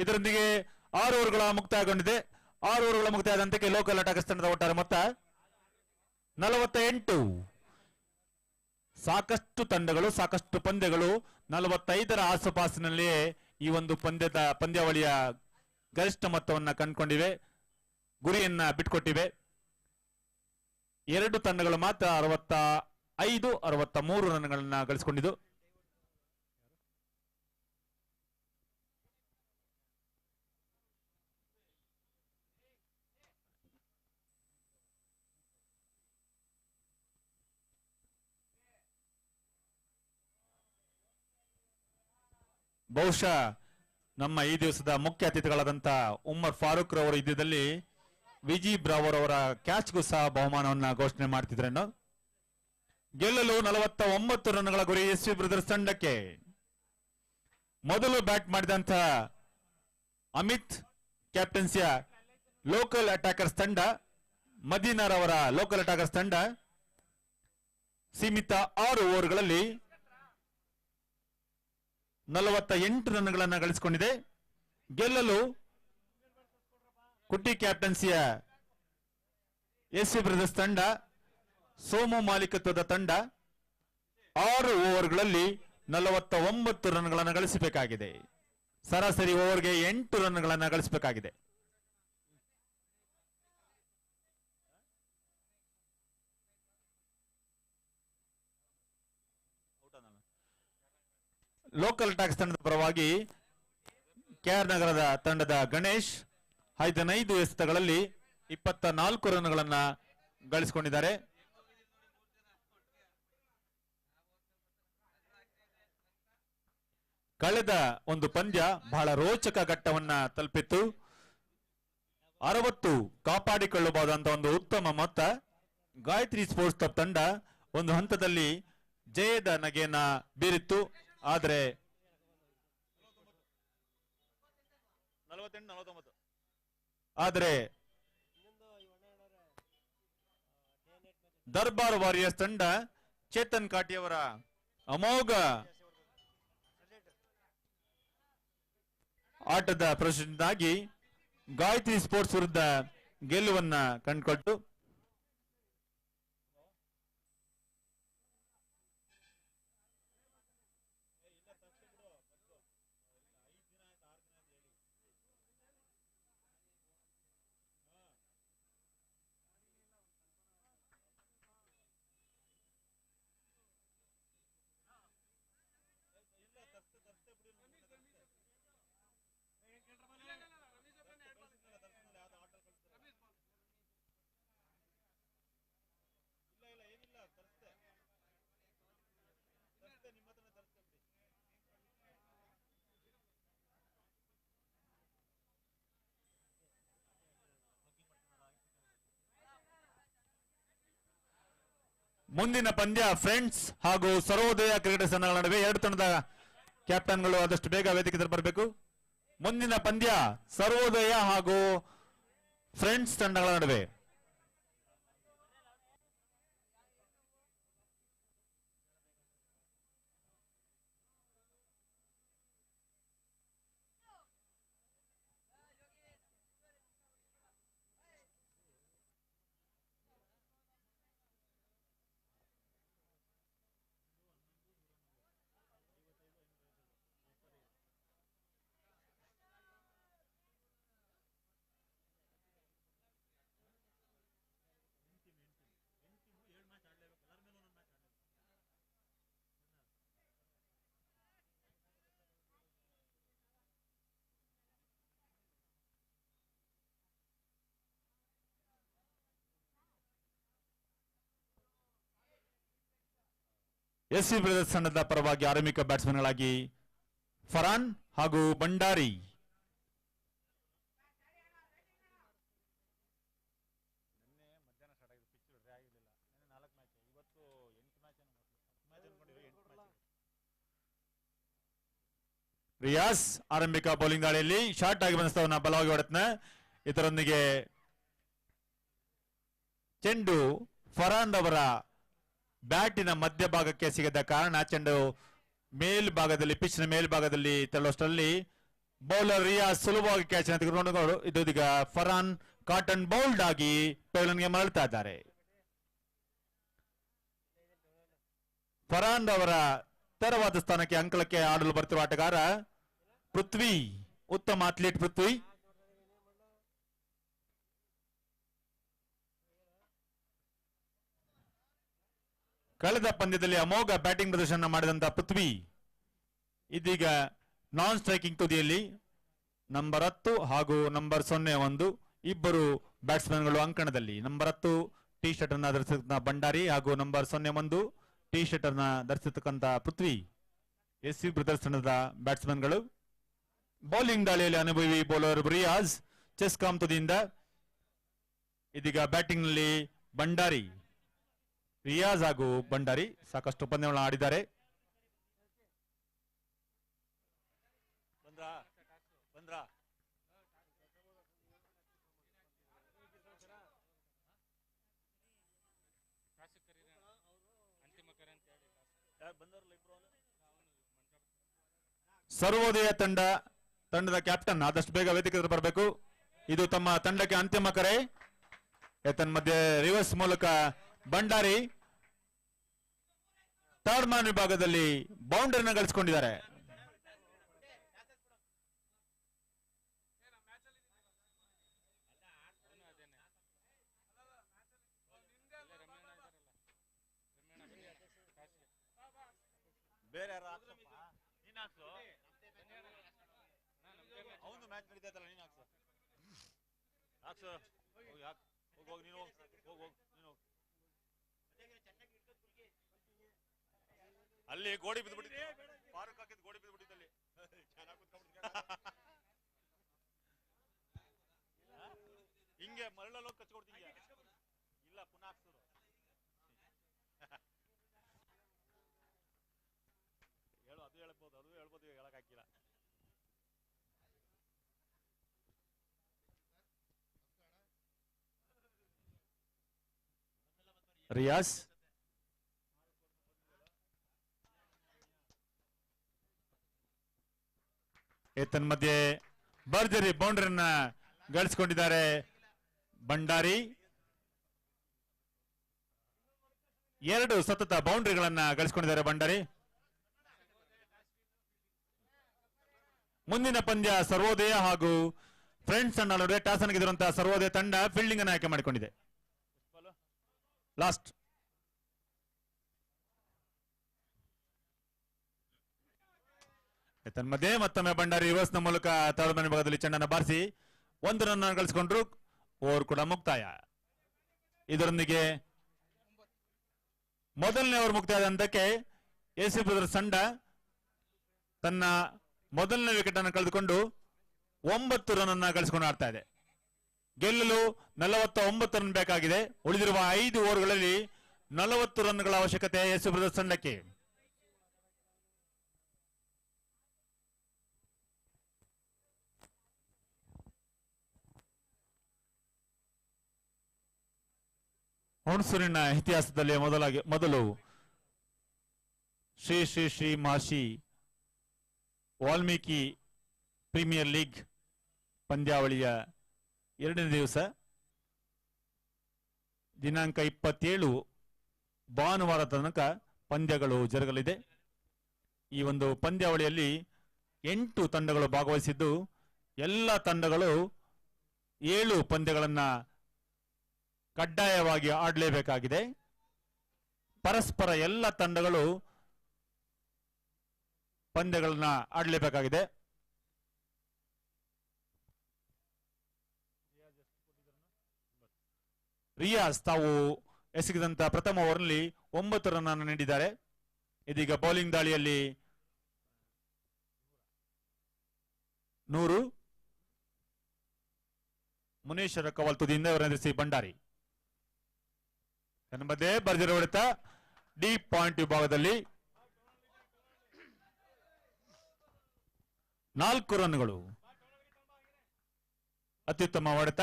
ಇದರೊಂದಿಗೆ 6 ಓವರ್ಗಳ ಮುಕ್ತಾಯಗೊಂಡಿದೆ. 6 ಓವರ್ಗಳ ಮುಕ್ತಾಯದಂತೆ ಲೋಕಲ್ ಅಟ್ಯಾಕರ್ಸ್ ತಂಡದ ಒಟ್ಟಾರೆ ಮೊತ್ತ 48. ಸಾಕಷ್ಟು ತಂಡಗಳು, ಸಾಕಷ್ಟು ಪಂದ್ಯಗಳು 45ರ ಆಸುಪಾಸಿನಲ್ಲಿಯೇ ಈ ಒಂದು ಪಂದ್ಯಾವಳಿಯ ಗರಿಷ್ಠ ಮೊತ್ತವನ್ನ ಕಂಡುಕೊಂಡಿವೆ, ಗುರಿಯನ್ನ ಬಿಟ್ಕೊಟ್ಟಿವೆ. 2 ತಂಡಗಳು ಮಾತ್ರ 65, 63 ರನ್ಗಳನ್ನ ಗಳಿಸಿಕೊಂಡಿದ್ದು. ಬಹುಶಃ ನಮ್ಮ ಈ ದಿವಸದ ಮುಖ್ಯ ಅತಿಥಿಗಳಾದಂತ ಉಮ್ಮರ್ ಫಾರೂಕ್ ರವರು ಇದ್ದಿದ್ದಲ್ಲಿ ವಿಜಿ ಬ್ರಾವರ್ ಅವರ ಕ್ಯಾಚ್ಗೂ ಸಹ ಬಹುಮಾನವನ್ನ ಘೋಷಣೆ ಮಾಡ್ತಿದ್ರೇನು. ಗೆಲ್ಲಲು 49 ರನ್ಗಳ ಗುರಿ ಎಸ್ವಿ ಬ್ರದರ್ಸ್ ತಂಡಕ್ಕೆ. ಮೊದಲು ಬ್ಯಾಟ್ ಮಾಡಿದಂತ ಅಮಿತ್ ಕ್ಯಾಪ್ಟನ್ಸಿಯ ಲೋಕಲ್ ಅಟ್ಯಾಕರ್ಸ್ ತಂಡ, ಮದೀನಾರ್ ಅವರ ಲೋಕಲ್ ಅಟ್ಯಾಕರ್ಸ್ ತಂಡ ಸೀಮಿತ 6 ಓವರ್ಗಳಲ್ಲಿ 48 ರನ್ಗಳನ್ನ ಗಳಿಸಿಕೊಂಡಿದೆ. ಗೆಲ್ಲಲು ಕುಟ್ಟಿ ಕ್ಯಾಪ್ಟನ್ಸಿಯ ಎಸ್ವಿ ಬ್ರದರ್ಸ್ ತಂಡ, ಸೋಮು ಮಾಲೀಕತ್ವದ ತಂಡ 6 ಓವರ್ಗಳಲ್ಲಿ 49 ರನ್ಗಳನ್ನು ಗಳಿಸಬೇಕಾಗಿದೆ. ಸರಾಸರಿ ಓವರ್ಗೆ 8 ರನ್ಗಳನ್ನು ಗಳಿಸಬೇಕಾಗಿದೆ. ಲೋಕಲ್ ಟ್ಯಾಕ್ಸ್ ತಂಡದ ಪರವಾಗಿ ಕೆಆರ್ ನಗರದ ತಂಡದ ಗಣೇಶ್ 15 ಎಸೆತಗಳಲ್ಲಿ 24 ರನ್ಗಳನ್ನು ಗಳಿಸಿಕೊಂಡಿದ್ದಾರೆ. ಕಳೆದ ಒಂದು ಪಂದ್ಯ ಬಹಳ ರೋಚಕ ಘಟ್ಟವನ್ನ ತಲುಪಿತ್ತು. 60 ಕಾಪಾಡಿಕೊಳ್ಳಬಹುದಂತ ಒಂದು ಉತ್ತಮ ಮೊತ್ತ. ಗಾಯತ್ರಿ ಸ್ಪೋರ್ಟ್ಸ್ ಕ್ಲಬ್ ತಂಡ ಒಂದು ಹಂತದಲ್ಲಿ ಜಯದ ನಗೆಯನ್ನ ಬೀರಿತ್ತು. ಆದರೆ ದರ್ಬಾರ್ ವಾರಿಯರ್ಸ್ ತಂಡ ಚೇತನ್ ಕಾಟಿಯವರ ಅಮೋಘ ಆಟದ ಪ್ರದರ್ಶನದಿಂದಾಗಿ ಗಾಯತ್ರಿ ಸ್ಪೋರ್ಟ್ಸ್ ವಿರುದ್ಧ ಗೆಲುವನ್ನ ಕಂಡುಕೊಟ್ಟು ಮುಂದಿನ ಪಂದ್ಯ ಫ್ರೆಂಡ್ಸ್ ಹಾಗೂ ಸರ್ವೋದಯ ಕ್ರಿಕೆಟ್ ತಂಡಗಳ ನಡುವೆ. ಎರಡು ತಂಡದ ಕ್ಯಾಪ್ಟನ್ಗಳು ಆದಷ್ಟು ಬೇಗ ವೇದಿಕೆ ಬರಬೇಕು. ಮುಂದಿನ ಪಂದ್ಯ ಸರ್ವೋದಯ ಹಾಗೂ ಫ್ರೆಂಡ್ಸ್ ತಂಡಗಳ ನಡುವೆ. ಎಸ್ಸಿ ಬ್ರದರ್ಸ್ ತಂಡದ ಪರವಾಗಿ ಆರಂಭಿಕ ಬ್ಯಾಟ್ಸ್ಮನ್ಗಳಾಗಿ ಫರಾನ್ ಹಾಗೂ ಭಂಡಾರಿ. ರಿಯಾಸ್ ಆರಂಭಿಕ ಬೌಲಿಂಗ್ ದಾಳಿಯಲ್ಲಿ ಶಾರ್ಟ್ ಆಗಿ ಬಂದ ಬಲವಾಗಿ ಹೊಡೆತನ. ಇದರೊಂದಿಗೆ ಚೆಂಡು ಫರಾನ್ ಅವರ ಬ್ಯಾಟಿನ ಮಧ್ಯಭಾಗಕ್ಕೆ ಸಿಗದ ಕಾರಣ ಚೆಂಡು ಮೇಲ್ಭಾಗದಲ್ಲಿ ಪಿಚ್ನ ಮೇಲ್ಭಾಗದಲ್ಲಿ ತೆರಳುವಷ್ಟರಲ್ಲಿ ಬೌಲರ್ ರಿಯಾಸ್ ಸುಲಭವಾಗಿ ಕ್ಯಾಚ್ ತೆಗೆದುಕೊಂಡು ಇದೀಗ ಫರಾನ್ ಕಾಟನ್ ಬೌಲ್ಡ್ ಆಗಿ ಪೆವಿಲಿಯನ್ಗೆ ಮರಳುತ್ತಾ ಇದ್ದಾರೆ. ಫರಾನ್ ಅವರ ತೆರವಾದ ಸ್ಥಾನಕ್ಕೆ ಅಂಕಲಕ್ಕೆ ಆಡಲು ಬರ್ತಿರುವ ಆಟಗಾರ ಪೃಥ್ವಿ, ಉತ್ತಮ ಅಥ್ಲೀಟ್ ಪೃಥ್ವಿ. ಕಳೆದ ಪಂದ್ಯದಲ್ಲಿ ಅಮೋಘ ಬ್ಯಾಟಿಂಗ್ ಪ್ರದರ್ಶನ ಮಾಡಿದಂತ ಪೃಥ್ವಿ ಇದೀಗ ನಾನ್ ಸ್ಟ್ರೈಕಿಂಗ್ ತುದಿಯಲ್ಲಿ ನಂಬರ್ 10 ಹಾಗೂ ನಂಬರ್ 01 ಇಬ್ಬರು ಬ್ಯಾಟ್ಸ್ಮನ್ಗಳು ಅಂಕಣದಲ್ಲಿ. ನಂಬರ್ 10 ಟಿ ಶರ್ಟ್ ಅನ್ನ ಧರಿಸಿದ ಭಂಡಾರಿ ಹಾಗೂ ನಂಬರ್ 01 ಟಿ ಶರ್ಟ್ ಅನ್ನ ಧರಿಸಿರ್ತಕ್ಕಂಥ ಪೃಥ್ವಿ ಎಸ್ಸಿ ಪ್ರದರ್ಶನದ ಬ್ಯಾಟ್ಸ್ಮನ್ಗಳು. ಬೌಲಿಂಗ್ ದಾಳಿಯಲ್ಲಿ ಅನುಭವಿ ಬೌಲರ್ ರಿಯಾಜ್ ಚೆಸ್ಕಾಂ ತುದಿಯಿಂದ. ಇದೀಗ ಬ್ಯಾಟಿಂಗ್ ನಲ್ಲಿ ಭಂಡಾರಿ. ರಿಯಾಜ್ ಹಾಗೂ ಭಂಡಾರಿ ಸಾಕಷ್ಟು ಪಂದ್ಯಗಳನ್ನು ಆಡಿದ್ದಾರೆ. ಸರ್ವೋದಯ ತಂಡದ ಕ್ಯಾಪ್ಟನ್ ಆದಷ್ಟು ಬೇಗ ವೇದಿಕೆ ಬರಬೇಕು. ಇದು ತಮ್ಮ ತಂಡಕ್ಕೆ ಅಂತಿಮ ಕರೆ. ಮಧ್ಯೆ ರಿವರ್ಸ್ ಮೂಲಕ ಭಂಡಾರಿ ಥರ್ಡ್ ಮ್ಯಾನ್ ವಿಭಾಗದಲ್ಲಿ ಬೌಂಡರಿನ ಗಳಿಸಿಕೊಂಡಿದ್ದಾರೆ. ಬೇರೆ ಯಾರು ನೀನ್ ಹಾಕ್ಸು, ಅವನು ಮ್ಯಾಚ್ ನಡೀತೈತಲ್ಲ, ನೀನ್ ಹಾಕ್ಸು ಹಾಕ್ಸು ಹೋಗಿ ನೀನು ಹೋಗ್ ಅಲ್ಲಿ ಗೋಡಿ ಬಿದ್ದುಬಿಟ್ಟಿದ್ದೆ, ಫಾರೂಕ್ ಹಾಕಿದ್ ಗೋಡಿ ಬಿದ್ದುಬಿಟ್ಟಿದ್ದಲ್ಲಿ ಹಿಂಗೆ ಮರಳಲ್ಲಿ ಕಚ್ಕೊಡ್ತೀನಿ. ಇಲ್ಲ ಪುನಃ ಹಾಕ್ಸೋರು ಹೇಳು, ಅದು ಹೇಳ್ಬೋದು, ಅದು ಹೇಳ್ಬೋದು, ಹೇಳಕ್ ಹಾಕಿಲ್ಲ. ರಿಯಾಜ್ ಏತನ್ಮಧ್ಯೆ ಭರ್ಜರಿ ಬೌಂಡರಿಯನ್ನ ಗಳಿಸಿಕೊಂಡಿದ್ದಾರೆ ಭಂಡಾರಿ. 2 ಸತತ ಬೌಂಡರಿಗಳನ್ನ ಗಳಿಸಿಕೊಂಡಿದ್ದಾರೆ ಭಂಡಾರಿ. ಮುಂದಿನ ಪಂದ್ಯ ಸರ್ವೋದಯ ಹಾಗೂ ಫ್ರೆಂಡ್ಸ್ ತಂಡ ನಡುವೆ ಟಾಸ್ ಅನ್ನು ಗೆದ್ದಿರುವಂತಹ ಸರ್ವೋದಯ ತಂಡ ಫೀಲ್ಡಿಂಗ್ ಅನ್ನು ಆಯ್ಕೆ ಮಾಡಿಕೊಂಡಿದೆ. ಲಾಸ್ಟ್ ತನ್ಮಧ್ಯೆ ಮತ್ತೊಮ್ಮೆ ಭಂಡಾರಿ ರಿವರ್ಸ್ ನ ಮೂಲಕ ಥರ್ಡ್ ಮ್ಯಾನ್ ವಿಭಾಗದಲ್ಲಿ ಚೆಂಡನ್ನು ಬಾರಿಸಿ 1 ರನ್ ಗಳಿಸಿಕೊಂಡ್ರು. ಓವರ್ ಕೂಡ ಮುಕ್ತಾಯ. ಇದರೊಂದಿಗೆ ಮೊದಲನೇ ಓವರ್ ಮುಕ್ತಾಯದ ಹಂತಕ್ಕೆ ಎಸಿ ಬ್ರದರ್ಸ್ ತಂಡ ತನ್ನ ಮೊದಲನೇ ವಿಕೆಟ್ ಅನ್ನು ಕಳೆದುಕೊಂಡು 9 ರನ್ ಅನ್ನು ಗಳಿಸಿಕೊಂಡು ಆಡ್ತಾ ಇದೆ. ಗೆಲ್ಲಲು 49 ರನ್ ಬೇಕಾಗಿದೆ. ಉಳಿದಿರುವ 5 ಓವರ್ಗಳಲ್ಲಿ 40 ರನ್ಗಳ ಅವಶ್ಯಕತೆ ಎಸಿ ಬ್ರದರ್ಸ್ ತಂಡಕ್ಕೆ. ಹುಣಸೂರಿನ ಇತಿಹಾಸದಲ್ಲಿ ಮೊದಲು ಶ್ರೀ ಶ್ರೀ ಶ್ರೀ ಮಹರ್ಷಿ ವಾಲ್ಮೀಕಿ ಪ್ರೀಮಿಯರ್ ಲೀಗ್ ಪಂದ್ಯಾವಳಿಯ 2ನೇ ದಿವಸ ದಿನಾಂಕ 27 ಭಾನುವಾರ ತನಕ ಪಂದ್ಯಗಳು ಜರುಗಲಿದೆ. ಈ ಒಂದು ಪಂದ್ಯಾವಳಿಯಲ್ಲಿ 8 ತಂಡಗಳು ಭಾಗವಹಿಸಿದ್ದು ಎಲ್ಲ ತಂಡಗಳು 7 ಪಂದ್ಯಗಳನ್ನ ಕಡ್ಡಾಯವಾಗಿ ಆಡಲೇಬೇಕಾಗಿದೆ. ಪರಸ್ಪರ ಎಲ್ಲ ತಂಡಗಳು ಪಂದ್ಯಗಳನ್ನ ಆಡಲೇಬೇಕಾಗಿದೆ. ರಿಯಾಜ್ ತಾವು ಎಸಗಿದಂತ ಪ್ರಥಮ ಓವರ್ನಲ್ಲಿ 9 ರನ್ ಅನ್ನು ನೀಡಿದ್ದಾರೆ. ಇದೀಗ ಬೌಲಿಂಗ್ ದಾಳಿಯಲ್ಲಿ 100 ಮುನೇಶ್ವರ ಕವಲ್ ತುದಿಯಿಂದ ಎದುರಿಸಿ ಭಂಡಾರಿ ಮಧ್ಯೆ ಭರ್ಜರಿ ಹೊಡೆತ ಡೀಪ್ ಪಾಯಿಂಟ್ ವಿಭಾಗದಲ್ಲಿ 4 ರನ್ಗಳು. ಅತ್ಯುತ್ತಮ ಹೊಡೆತ.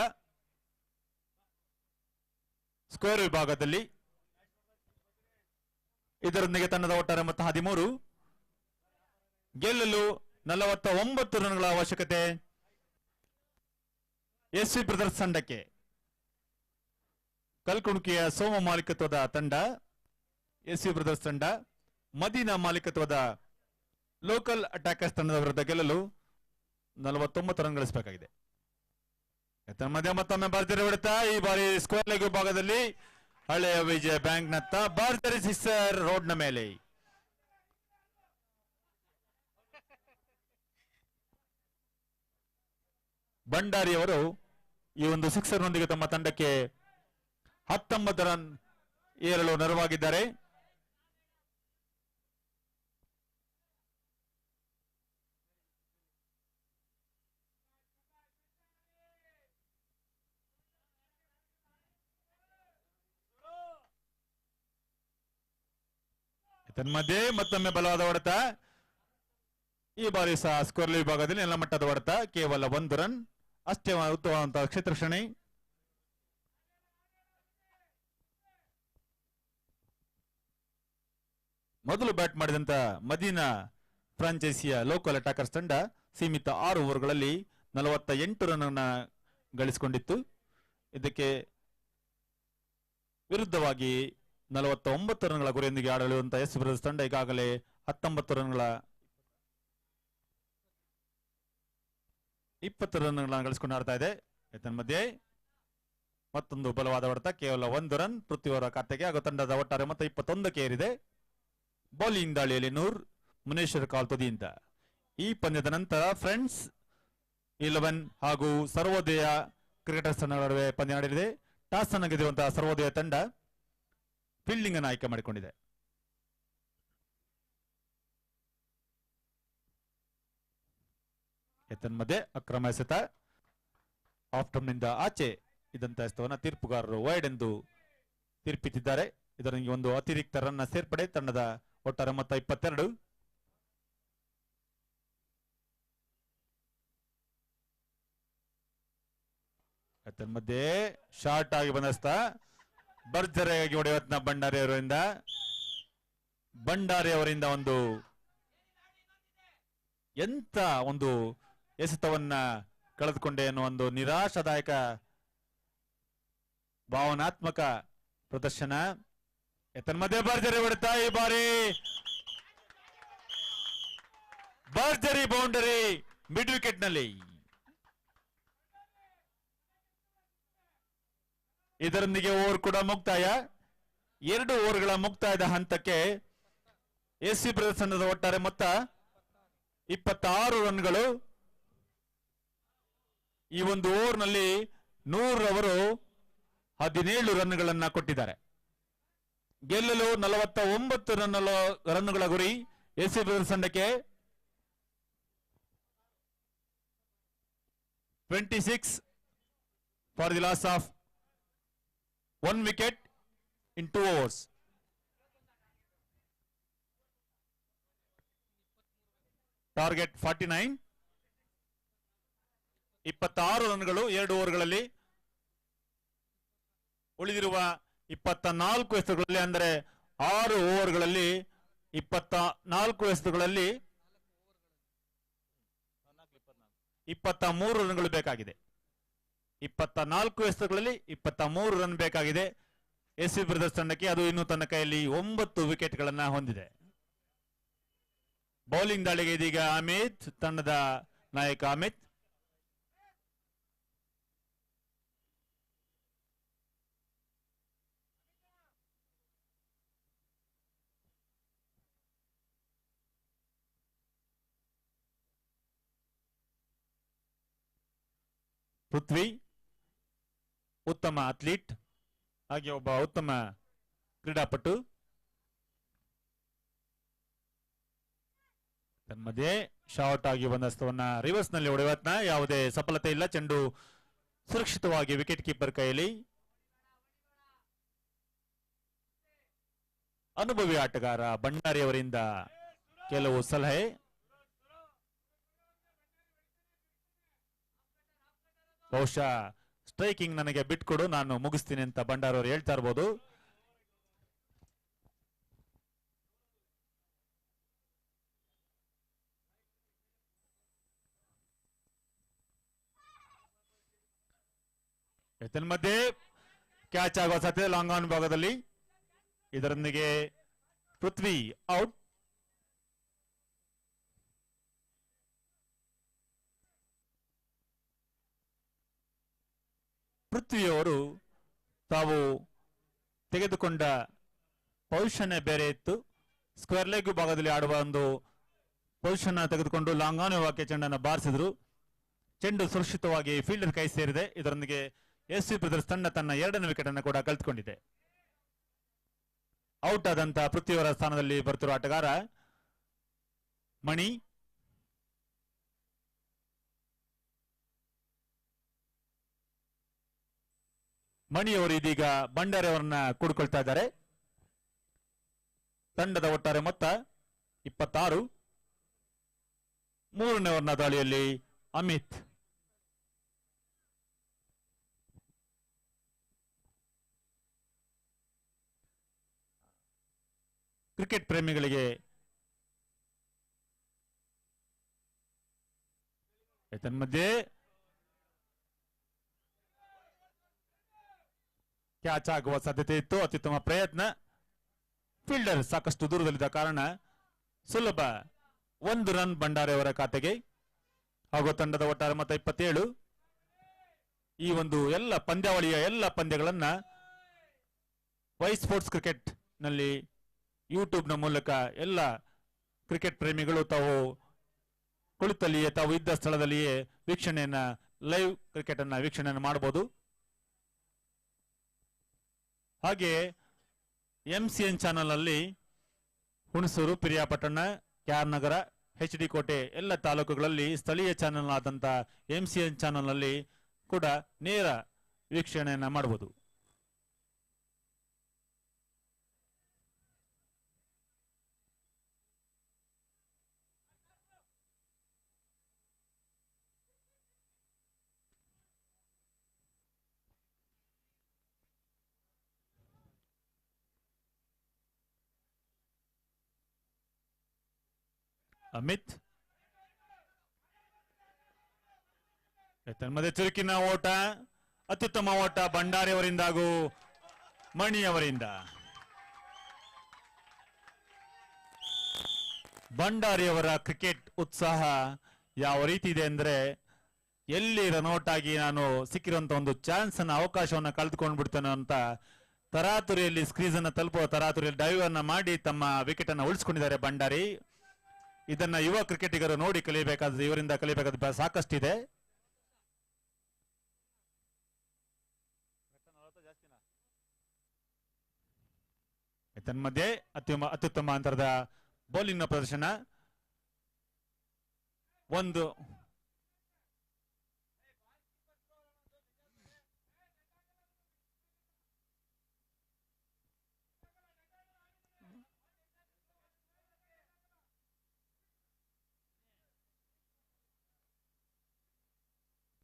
ಸ್ಕ್ವೇರ್ ವಿಭಾಗದಲ್ಲಿ ಇದರೊಂದಿಗೆ ತಂಡದ ಒಟ್ಟಾರೆ ಮೊತ್ತ 13. ಗೆಲ್ಲಲು 49 ರನ್ಗಳ ಅವಶ್ಯಕತೆ ಎಸ್ವಿ ಬ್ರದರ್ಸ್ ತಂಡಕ್ಕೆ. ಕಲ್ಕುಣಕಿಯ ಸೋಮ ಮಾಲೀಕತ್ವದ ತಂಡ ಎಸ್ವಿ ಬ್ರದರ್ಸ್ ತಂಡ ಮದೀನಾ ಮಾಲೀಕತ್ವದ ಲೋಕಲ್ ಅಟ್ಯಾಕರ್ಸ್ ತಂಡದ ವಿರುದ್ಧ ಗೆಲ್ಲಲು 49 ರನ್ ಗಳಿಸಬೇಕಾಗಿದೆ. ಮಧ್ಯ ಮತ್ತೊಮ್ಮೆ ಭರ್ಜರಿ ಹೊಡೆತ. ಈ ಬಾರಿ ಸ್ಕ್ವೇರ್ ಲೆಗ್ ವಿಭಾಗದಲ್ಲಿ ಹಳೆಯ ವಿಜಯ ಬ್ಯಾಂಕ್ ನತ್ತ ಭರ್ಜರಿ ಸಿಕ್ಸರ್ ರೋಡ್ ನ ಮೇಲೆ. ಭಂಡಾರಿಯವರು ಈ ಒಂದು ಸಿಕ್ಸರ್ ನೊಂದಿಗೆ ತಮ್ಮ ತಂಡಕ್ಕೆ 19 ರನ್ ಏರಲು ನೆರವಾಗಿದ್ದಾರೆ. ತನ್ಮಧ್ಯೆ ಮತ್ತೊಮ್ಮೆ ಬಲವಾದ ಹೊಡೆತ. ಈ ಬಾರಿ ಸಹ ಸ್ಕೋರ್ ವಿಭಾಗದಲ್ಲಿ ನೆಲಮಟ್ಟದ ಹೊಡೆತ. ಕೇವಲ 1 ರನ್ ಅಷ್ಟೇ ಉತ್ತಮವಾದಂತಹ ಕ್ಷೇತ್ರ ಶ್ರೇಣಿ. ಮೊದಲು ಬ್ಯಾಟ್ ಮಾಡಿದಂತ ಮದೀನಾ ಫ್ರಾಂಚೈಸಿಯ ಲೋಕಲ್ ಅಟ್ಯಾಕರ್ಸ್ ತಂಡ ಸೀಮಿತ 6 ಓವರ್ಗಳಲ್ಲಿ 48 ರನ್ ಅನ್ನ ಗಳಿಸಿಕೊಂಡಿತ್ತು. ಇದಕ್ಕೆ ವಿರುದ್ಧವಾಗಿ 49 ರನ್ಗಳ ಗುರಿಯೊಂದಿಗೆ ಆಡಲಿರುವಂತಹ ಎಸ್ ಬ್ರದರ್ಸ್ ತಂಡ ಈಗಾಗಲೇ 19 ರನ್ಗಳ 20 ರನ್ಗಳನ್ನು ಗಳಿಸಿಕೊಂಡು ಆಡ್ತಾ ಇದೆ. ಮಧ್ಯೆ ಮತ್ತೊಂದು ಬಲವಾದ ಹೊಡೆತ, ಕೇವಲ 1 ರನ್ ಪೃಥ್ವಿಯವರ ಖಾತೆಗೆ ಹಾಗೂ ತಂಡದ ಒಟ್ಟಾರೆ ಮೊತ್ತ 21ಕ್ಕೆ ಏರಿದೆ. ಬೌಲಿಂಗ್ ದಾಳಿಯಲ್ಲಿ ನೂರ್ ಮುನೇಶ್ವರ್ ಕಾಲ್ ತುದಿಯಿಂದ. ಈ ಪಂದ್ಯದ ನಂತರ ಫ್ರೆಂಡ್ಸ್ 11 ಹಾಗೂ ಸರ್ವೋದಯ ಕ್ರಿಕೆಟರ್ಸ್ ತಂಡಗಳ ನಡುವೆ ಪಂದ್ಯ ನಡೆಯಲಿದೆ. ಟಾಸ್ ಅನ್ನು ಗೆದ್ದಿರುವಂತಹ ಸರ್ವೋದಯ ತಂಡ ಫೀಲ್ಡಿಂಗ್ ಅನ್ನು ಆಯ್ಕೆ ಮಾಡಿಕೊಂಡಿದೆ. ಮಧ್ಯೆ ಅಕ್ರಮ ಎಸೆತ ಆಫ್ಟಮ್ನಿಂದ ಆಚೆ ಇದ್ದಂತಹ ಎಸೆತವನ್ನು ತೀರ್ಪುಗಾರರು ವೈಡ್ ಎಂದು ತೀರ್ಪಿಟ್ಟಿದ್ದಾರೆ. ಇದರಲ್ಲಿ ಒಂದು ಅತಿರಿಕ್ತ ರನ್ನ ಸೇರ್ಪಡೆ, ತಂಡದ ಒಟ್ಟಾರೆ ಮೊತ್ತ 22. ಮಧ್ಯೆ ಶಾರ್ಟ್ ಆಗಿ ಬಂದಸ್ತ ಭರ್ಜರಿಯಾಗಿ ಹೊಡೆಯುವ ಭಂಡಾರಿ ಅವರಿಂದ ಒಂದು ಎಂತ ಒಂದು ಎಸೆತವನ್ನ ಕಳೆದುಕೊಂಡೆ ಅನ್ನೋ ಒಂದು ನಿರಾಶಾದಾಯಕ ಭಾವನಾತ್ಮಕ ಪ್ರದರ್ಶನ. ಮಧ್ಯೆ ಭರ್ಜರಿ ಹೊಡೆತ, ಈ ಬಾರಿ ಭರ್ಜರಿ ಬೌಂಡರಿ ಮಿಡ್ ವಿಕೆಟ್ ನಲ್ಲಿ. ಇದರೊಂದಿಗೆ ಓವರ್ ಕೂಡ ಮುಕ್ತಾಯ. 2 ಓವರ್ಗಳ ಮುಕ್ತಾಯದ ಹಂತಕ್ಕೆ ಎಸ್ಸಿ ಪ್ರದರ್ಶನದ ಒಟ್ಟಾರೆ ಮೊತ್ತ 26 ರನ್ಗಳು. ಈ ಒಂದು ಓವರ್ನಲ್ಲಿ ನೂರ್ ಅವರು 17 ರನ್ಗಳನ್ನ ಕೊಟ್ಟಿದ್ದಾರೆ. ಗೆಲ್ಲಲು 49 ರನ್ಗಳ ಗುರಿ ಎಸ್ಸಿ ಬ್ರದರ್ಸ್ ತಂಡಕ್ಕೆ. 26 for the laws of 1 wicket in 2 overs. Target 49. 26 ರನ್ಗಳು 2 ಓವರ್ಗಳಲ್ಲಿ. ಉಳಿದಿರುವ 24 ಎಸೆತಗಳಲ್ಲಿ, ಅಂದರೆ 6 ಓವರ್ಗಳಲ್ಲಿ 24 ಎಸೆತಗಳಲ್ಲಿ 23 ರನ್ಗಳು ಬೇಕಾಗಿದೆ. 24 ಎಸೆತಗಳಲ್ಲಿ 23 ರನ್ ಬೇಕಾಗಿದೆ ಎಸ್ಸಿ ಬ್ರದರ್ಸ್ ತಂಡಕ್ಕೆ. ಅದು ಇನ್ನು ತನ್ನ ಕೈಯಲ್ಲಿ 9 ವಿಕೆಟ್ಗಳನ್ನ ಹೊಂದಿದೆ. ಬೌಲಿಂಗ್ ದಾಳಿಗೆ ಇದೀಗ ಅಮಿತ್, ತಂಡದ ನಾಯಕ ಅಮಿತ್. ಪೃಥ್ವಿ ಉತ್ತಮ ಅಥ್ಲೀಟ್, ಹಾಗೆ ಒಬ್ಬ ಉತ್ತಮ ಕ್ರೀಡಾಪಟು. ತನ್ಮಧ್ಯೆ ಶಾರ್ಟ್ ಆಗಿ ಬಂದ ಹಸ್ತವನ್ನ ರಿವರ್ಸ್ ನಲ್ಲಿ ಹೊಡೆಯುವ ಯತ್ನ, ಯಾವುದೇ ಸಫಲತೆ ಇಲ್ಲ. ಚೆಂಡು ಸುರಕ್ಷಿತವಾಗಿ ವಿಕೆಟ್ ಕೀಪರ್ ಕೈಯಲ್ಲಿ. ಅನುಭವಿ ಆಟಗಾರ ಭಂಡಾರಿ ಅವರಿಂದ ಕೆಲವು ಸಲಹೆ. ಬಹುಶಃ ಸ್ಟ್ರೈಕಿಂಗ್ ನನಗೆ ಬಿಟ್ಕೊಡು, ನಾನು ಮುಗಿಸ್ತೀನಿ ಅಂತ ಭಂಡಾರಿ ಅವರು ಹೇಳ್ತಾ ಇರ್ಬೋದು. ಮಧ್ಯೆ ಕ್ಯಾಚ್ ಆಗುವ ಸಾಧ್ಯತೆ ಲಾಂಗ್ ಆನ್ ಭಾಗದಲ್ಲಿ. ಇದರೊಂದಿಗೆ ಪೃಥ್ವಿ ಔಟ್. ಪೃಥ್ವಿಯವರು ತಾವು ತೆಗೆದುಕೊಂಡ ಪೊಸಿಷನ್ ಬೇರೆ ಇತ್ತು. ಸ್ಕ್ವೇರ್ ಲೆಗ್ ಭಾಗದಲ್ಲಿ ಆಡುವ ಒಂದು ಪೊಸಿಷನ್ ತೆಗೆದುಕೊಂಡು ಲಾಂಗ್ ಆನ್ ವಾಕ್ಯ ಚೆಂಡನ್ನು ಬಾರಿಸಿದ್ರು. ಚೆಂಡು ಸುರಕ್ಷಿತವಾಗಿ ಫೀಲ್ಡರ್ ಕೈ ಸೇರಿದೆ. ಇದರೊಂದಿಗೆ ಎಸ್ಸಿ ಬ್ರದರ್ಸ್ ತಂಡ ತನ್ನ 2ನೇ ವಿಕೆಟ್ ಅನ್ನು ಕೂಡ ಕಳೆದುಕೊಂಡಿದೆ. ಔಟ್ ಆದಂತಹ ಪೃಥ್ವಿಯವರ ಸ್ಥಾನದಲ್ಲಿ ಬರುತ್ತಿರುವ ಆಟಗಾರ ಮಣಿ. ಮಣಿಯವರು ಇದೀಗ ಭಂಡಾರಿ ಅವರನ್ನ ಕೂಡಿಕೊಳ್ತಾ ಇದ್ದಾರೆ. ತಂಡದ ಒಟ್ಟಾರೆ ಮೊತ್ತ 26. 3ನೇ ಓವರ್ನ ದಾಳಿಯಲ್ಲಿ ಅಮಿತ್. ಕ್ರಿಕೆಟ್ ಪ್ರೇಮಿಗಳಿಗೆ ತನ್ಮಧ್ಯೆ ಕ್ಯಾಚ್ ಆಗುವ ಸಾಧ್ಯತೆ ಇತ್ತು. ಅತ್ಯುತ್ತಮ ಪ್ರಯತ್ನ. ಫೀಲ್ಡರ್ ಸಾಕಷ್ಟು ದೂರದಲ್ಲಿದ್ದ ಕಾರಣ ಸುಲಭ 1 ರನ್ ಭಂಡಾರಿ ಅವರ ಖಾತೆಗೆ. ಹಾಗೂ ತಂಡದ ಒಟ್ಟಾರೆ ಮೊತ್ತ 27. ಈ ಒಂದು ಎಲ್ಲ ಪಂದ್ಯಾವಳಿಯ ಎಲ್ಲ ಪಂದ್ಯಗಳನ್ನ ವೈ ಸ್ಪೋರ್ಟ್ಸ್ ಕ್ರಿಕೆಟ್ ನಲ್ಲಿ ಯೂಟ್ಯೂಬ್ ನ ಮೂಲಕ ಎಲ್ಲ ಕ್ರಿಕೆಟ್ ಪ್ರೇಮಿಗಳು ತಾವು ಕುಳಿತಲ್ಲಿಯೇ ತಾವು ಇದ್ದ ಸ್ಥಳದಲ್ಲಿಯೇ ವೀಕ್ಷಣೆಯನ್ನ ಲೈವ್ ಕ್ರಿಕೆಟ್ ಅನ್ನ ವೀಕ್ಷಣೆಯನ್ನು ಮಾಡಬಹುದು. ಹಾಗೆ MCN ಚಾನೆಲ್ ಅಲ್ಲಿ ಹುಣಸೂರು, ಪಿರಿಯಾಪಟ್ಟಣ, KR ನಗರ, HD ಕೋಟೆ ಎಲ್ಲ ತಾಲೂಕುಗಳಲ್ಲಿ ಸ್ಥಳೀಯ ಚಾನೆಲ್ ಆದಂತ MCN ಚಾನೆಲ್ ನಲ್ಲಿ ಕೂಡ ನೇರ ವೀಕ್ಷಣೆಯನ್ನ ಮಾಡಬಹುದು. ಅಮಿತ್ ತನ್ಮದೆ ಚುರುಕಿನ ಓಟ, ಅತ್ಯುತ್ತಮ ಓಟ ಭಂಡಾರಿ ಅವರಿಂದ ಹಾಗೂ ಮಣಿ ಅವರಿಂದ. ಭಂಡಾರಿ ಅವರ ಕ್ರಿಕೆಟ್ ಉತ್ಸಾಹ ಯಾವ ರೀತಿ ಇದೆ ಅಂದ್ರೆ, ಎಲ್ಲಿ ರನ್ಔಟ್ ಆಗಿ ನಾನು ಸಿಕ್ಕಿರುವಂತ ಒಂದು ಚಾನ್ಸ್ ಅನ್ನ ಅವಕಾಶವನ್ನ ಕಳೆದುಕೊಂಡು ಬಿಡ್ತೇನೆ ಅಂತ ತರಾತುರಿಯಲ್ಲಿ ಸ್ಕ್ರೀಸ್ ಅನ್ನ ತಲುಪುವ ತರಾತುರಿಯಲ್ಲಿ ಡೈವ್ ಅನ್ನ ಮಾಡಿ ತಮ್ಮ ವಿಕೆಟ್ ಅನ್ನ ಉಳಿಸಿಕೊಂಡಿದ್ದಾರೆ ಭಂಡಾರಿ. ಇದನ್ನ ಯುವ ಕ್ರಿಕೆಟಿಗರು ನೋಡಿ ಕಲಿಯಬೇಕಾದ, ಇವರಿಂದ ಕಲಿಯಬೇಕಾದ ಸಾಕಷ್ಟಿದೆ. ತನ್ಮಧ್ಯೆ ಅತ್ಯುತ್ತಮ ಅಂತರದ ಬೌಲಿಂಗ್ ನ ಪ್ರದರ್ಶನ. ಒಂದು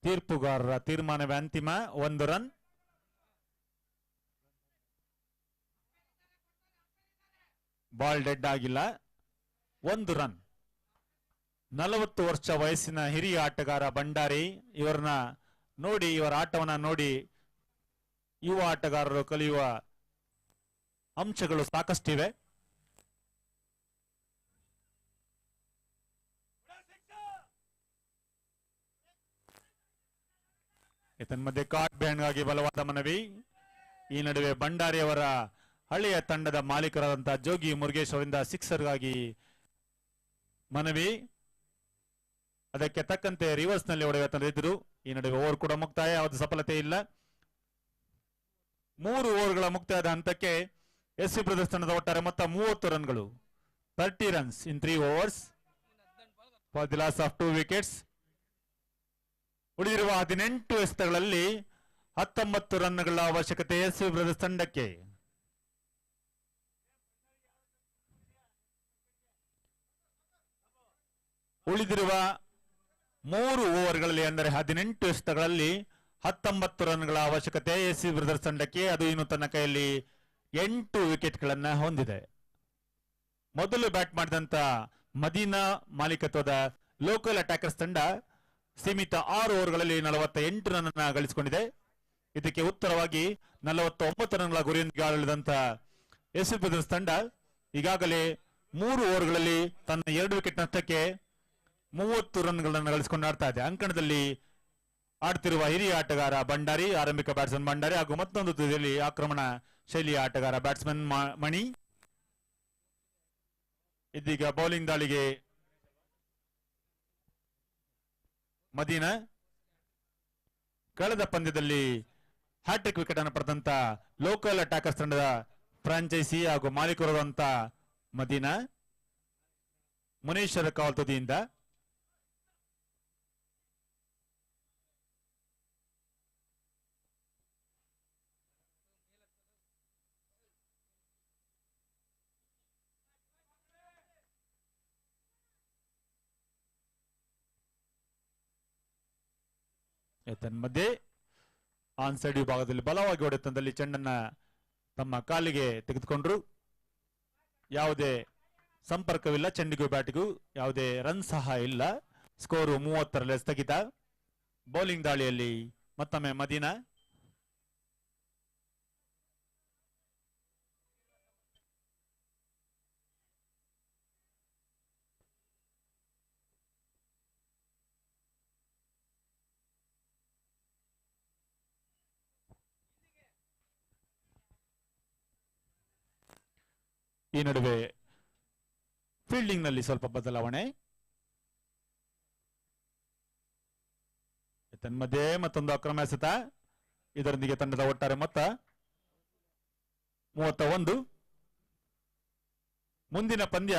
ತೀರ್ಪುಗಾರರ ತೀರ್ಮಾನವೇ ಅಂತಿಮ. 1 ರನ್. ಬಾಲ್ ಡೆಡ್ ಆಗಿಲ್ಲ. 1 ರನ್. 40 ವರ್ಷ ವಯಸ್ಸಿನ ಹಿರಿಯ ಆಟಗಾರ ಭಂಡಾರಿ. ಇವರನ್ನ ನೋಡಿ, ಇವರ ಆಟವನ್ನ ನೋಡಿ ಯುವ ಆಟಗಾರರು ಕಲಿಯುವ ಅಂಶಗಳು ಸಾಕಷ್ಟಿವೆ. ತನ್ಮಧ್ಯೆ ಕಾಟ್ ಬ್ಯಾಂಡ್ಗಾಗಿ ಬಲವಾದ ಮನವಿ. ಈ ನಡುವೆ ಭಂಡಾರಿ ಅವರ ಹಳೆಯ ತಂಡದ ಮಾಲೀಕರಾದಂತಹ ಜೋಗಿ ಮುರುಗೇಶ್ ಅವರಿಂದ ಸಿಕ್ಸರ್ಗಾಗಿ ಮನವಿ. ಅದಕ್ಕೆ ತಕ್ಕಂತೆ ರಿವರ್ಸ್ ನಲ್ಲಿ ಹೊಡೆಯುವ ತಂದಿದ್ರು. ಈ ನಡುವೆ ಓವರ್ ಕೂಡ ಮುಕ್ತಾಯ, ಯಾವುದು ಸಫಲತೆ ಇಲ್ಲ. 3 ಓವರ್ಗಳ ಮುಕ್ತಾಯದ ಹಂತಕ್ಕೆ ಎಸ್ವಿ ಬ್ರದರ್ಸ್ ತಂಡದ ಒಟ್ಟಾರೆ ಮೊತ್ತ 30 ರನ್ಗಳು. 30 runs in 3 overs for the loss of 2 wickets. ಉಳಿದಿರುವ 18 ಎಸೆತಗಳಲ್ಲಿ 19 ರನ್ಗಳ ಅವಶ್ಯಕತೆ ಎಸ್ವಿ ಬ್ರದರ್ಸ್ ತಂಡಕ್ಕೆ. ಉಳಿದಿರುವ 3 ಓವರ್ಗಳಲ್ಲಿ ಅಂದರೆ 18 ಎಸೆತಗಳಲ್ಲಿ 19 ರನ್ಗಳ ಅವಶ್ಯಕತೆ ಎಸ್ವಿ ಬ್ರದರ್ಸ್ ತಂಡಕ್ಕೆ. ಅದು ಇನ್ನು ತನ್ನ ಕೈಯಲ್ಲಿ 8 ವಿಕೆಟ್ಗಳನ್ನ ಹೊಂದಿದೆ. ಮೊದಲು ಬ್ಯಾಟ್ ಮಾಡಿದಂತ ಮದೀನಾ ಮಾಲೀಕತ್ವದ ಲೋಕಲ್ ಅಟ್ಯಾಕರ್ಸ್ ತಂಡ ಸೀಮಿತ 6 ಓವರ್ಗಳಲ್ಲಿ 48 ರನ್ ಅನ್ನ ಗಳಿಸಿಕೊಂಡಿದೆ. ಇದಕ್ಕೆ ಉತ್ತರವಾಗಿ 49 ರನ್ಗಳ ಗುರಿಯೊಂದಿಗೆ ಆಳಿದಂತ ಎಸ್ವಿ ಬ್ರದರ್ಸ್ ತಂಡ ಈಗಾಗಲೇ 3 ಓವರ್ಗಳಲ್ಲಿ ತನ್ನ 2 ವಿಕೆಟ್ ನಷ್ಟಕ್ಕೆ 30 ರನ್ಗಳನ್ನು ಗಳಿಸಿಕೊಂಡು ಆಡ್ತಾ ಇದೆ. ಅಂಕಣದಲ್ಲಿ ಆಡ್ತಿರುವ ಹಿರಿಯ ಆಟಗಾರ ಭಂಡಾರಿ, ಆರಂಭಿಕ ಬ್ಯಾಟ್ಸ್ಮನ್ ಭಂಡಾರಿ ಹಾಗೂ ಮತ್ತೊಂದು ತುದಿಯಲ್ಲಿ ಆಕ್ರಮಣ ಶೈಲಿಯ ಆಟಗಾರ ಬ್ಯಾಟ್ಸ್ಮನ್ ಮಣಿ. ಇದೀಗ ಬೌಲಿಂಗ್ ದಾಳಿಗೆ ಮದೀನಾ. ಕಳೆದ ಪಂದ್ಯದಲ್ಲಿ ಹ್ಯಾಟ್ರಿಕ್ ವಿಕೆಟ್ ಅನ್ನು ಪಡೆದಂತ ಲೋಕಲ್ ಅಟ್ಯಾಕರ್ಸ್ ತಂಡದ ಫ್ರಾಂಚೈಸಿ ಹಾಗೂ ಮಾಲೀಕರಾದಂತ ಮದೀನಾ. ಮುನೇಶ್ವರ ಕಾವಲ್ ತುದಿಯಿಂದ ತನ್ಮಧ್ಯೆ ಆನ್ ಸೈಡ್ ವಿಭಾಗದಲ್ಲಿ ಬಲವಾಗಿ ಹೊಡೆತದಲ್ಲಿ ಚೆಂಡನ್ನ ತಮ್ಮ ಕಾಲಿಗೆ ತೆಗೆದುಕೊಂಡ್ರು. ಯಾವುದೇ ಸಂಪರ್ಕವಿಲ್ಲ, ಚೆಂಡಿಗೂ ಬ್ಯಾಟಿಗೂ ಯಾವುದೇ ರನ್ ಸಹ ಇಲ್ಲ. ಸ್ಕೋರು 30ರಲ್ಲಿ ಸ್ಥಗಿತ. ಬೌಲಿಂಗ್ ದಾಳಿಯಲ್ಲಿ ಮತ್ತೊಮ್ಮೆ ಮದೀನಾ. ಈ ನಡುವೆ ಫೀಲ್ಡಿಂಗ್ ನಲ್ಲಿ ಸ್ವಲ್ಪ ಬದಲಾವಣೆ. ತನ್ಮಧ್ಯೆ ಮತ್ತೊಂದು ಅಕ್ರಮ ಎಸೆತ. ಇದರೊಂದಿಗೆ ತಂಡದ ಒಟ್ಟಾರೆ ಮೊತ್ತ 31. ಮುಂದಿನ ಪಂದ್ಯ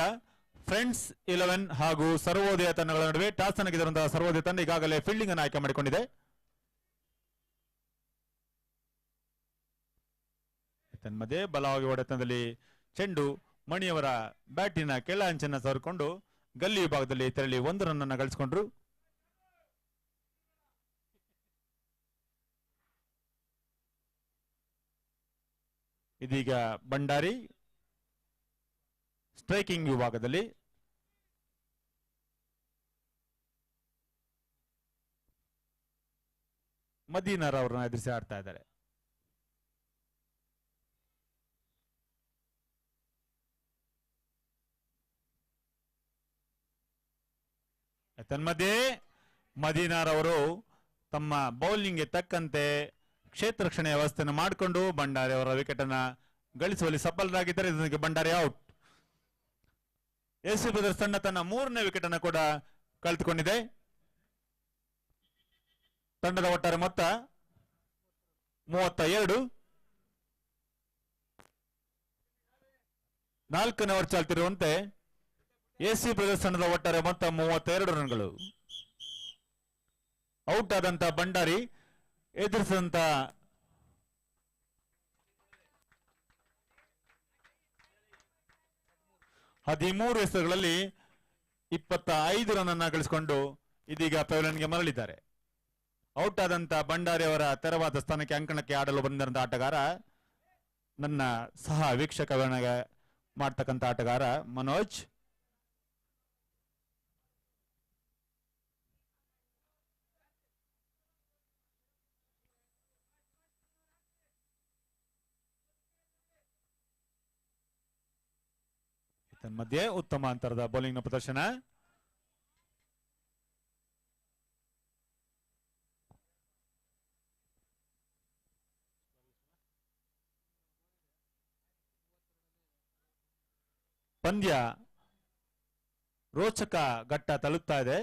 ಫ್ರೆಂಡ್ಸ್ 11 ಹಾಗೂ ಸರ್ವೋದಯ ತಂಡಗಳ ನಡುವೆ. ಟಾಸ್ ಅನ್ನು ಗೆದ್ದಿರುವಂತಹ ಸರ್ವೋದಯ ತಂಡ ಈಗಾಗಲೇ ಫೀಲ್ಡಿಂಗ್ ಅನ್ನು ಆಯ್ಕೆ ಮಾಡಿಕೊಂಡಿದೆ. ತನ್ಮಧ್ಯೆ ಬಲವಾಗಿ ಹೊಡೆತದಲ್ಲಿ ಚೆಂಡು ಮಣಿಯವರ ಬ್ಯಾಟಿನ ಕೆಳ ಅಂಚನ್ನು ಸವರಿಕೊಂಡು ಗಲ್ಲಿ ವಿಭಾಗದಲ್ಲಿ ತೆರಳಿ 1 ರನ್ ಅನ್ನು ಗಳಿಸಿಕೊಂಡ್ರು. ಇದೀಗ ಭಂಡಾರಿ ಸ್ಟ್ರೈಕಿಂಗ್ ವಿಭಾಗದಲ್ಲಿ ಮದೀನರ್ ಅವರನ್ನ ಎದುರಿಸಿ ಆಡ್ತಾ ಇದ್ದಾರೆ. ತನ್ಮಧ್ಯೆ ಮದೀನಾರ್ ಅವರು ತಮ್ಮ ಬೌಲಿಂಗ್ಗೆ ತಕ್ಕಂತೆ ಕ್ಷೇತ್ರ ರಕ್ಷಣೆಯ ವ್ಯವಸ್ಥೆಯನ್ನು ಮಾಡಿಕೊಂಡು ಭಂಡಾರಿ ಅವರ ವಿಕೆಟ್ ಅನ್ನ ಗಳಿಸುವಲ್ಲಿ ಸಫಲರಾಗಿದ್ದಾರೆ. ಇದಕ್ಕೆ ಭಂಡಾರಿ ಔಟ್. ಎಸ್ಸಿ ಬ್ರದರ್ಸ್ ತಂಡ ತನ್ನ 3ನೇ ವಿಕೆಟ್ ಅನ್ನು ಕೂಡ ಕಳೆದುಕೊಂಡಿದೆ. ತಂಡದ ಒಟ್ಟಾರೆ ಮೊತ್ತ 32. 4ನೇ ಓವರ್ ಚಾಲ್ತಿರುವಂತೆ ಎಸಿ ಬ್ರದರ್ಸ್ ತಂಡದ ಒಟ್ಟಾರೆ ಮೊತ್ತ 32 ರನ್ಗಳು. ಔಟ್ ಆದಂತ ಭಂಡಾರಿ ಎದುರಿಸಿದಂತ ಹದಿಮೂರು ಎಸೆತಗಳಲ್ಲಿ 25 ರನ್ ಅನ್ನ ಗಳಿಸಿಕೊಂಡು ಇದೀಗ ಪೆವಿಲಿಯನ್ಗೆ ಮರಳಿದ್ದಾರೆ. ಔಟ್ ಆದಂತ ಭಂಡಾರಿ ಅವರ ತೆರವಾದ ಸ್ಥಾನಕ್ಕೆ ಅಂಕಣಕ್ಕೆ ಆಡಲು ಬಂದಿರುವಂತಹ ಆಟಗಾರ ನನ್ನ ಸಹ ವೀಕ್ಷಕ ಮಾಡ್ತಕ್ಕಂಥ ಆಟಗಾರ ಮನೋಜ್. ಮಧ್ಯೆ ಉತ್ತಮ ಅಂತರದ ಬೌಲಿಂಗ್ ನ ಪ್ರದರ್ಶನ. ಪಂದ್ಯ ರೋಚಕ ಘಟ್ಟ ತಲುಪ್ತಾ ಇದೆ.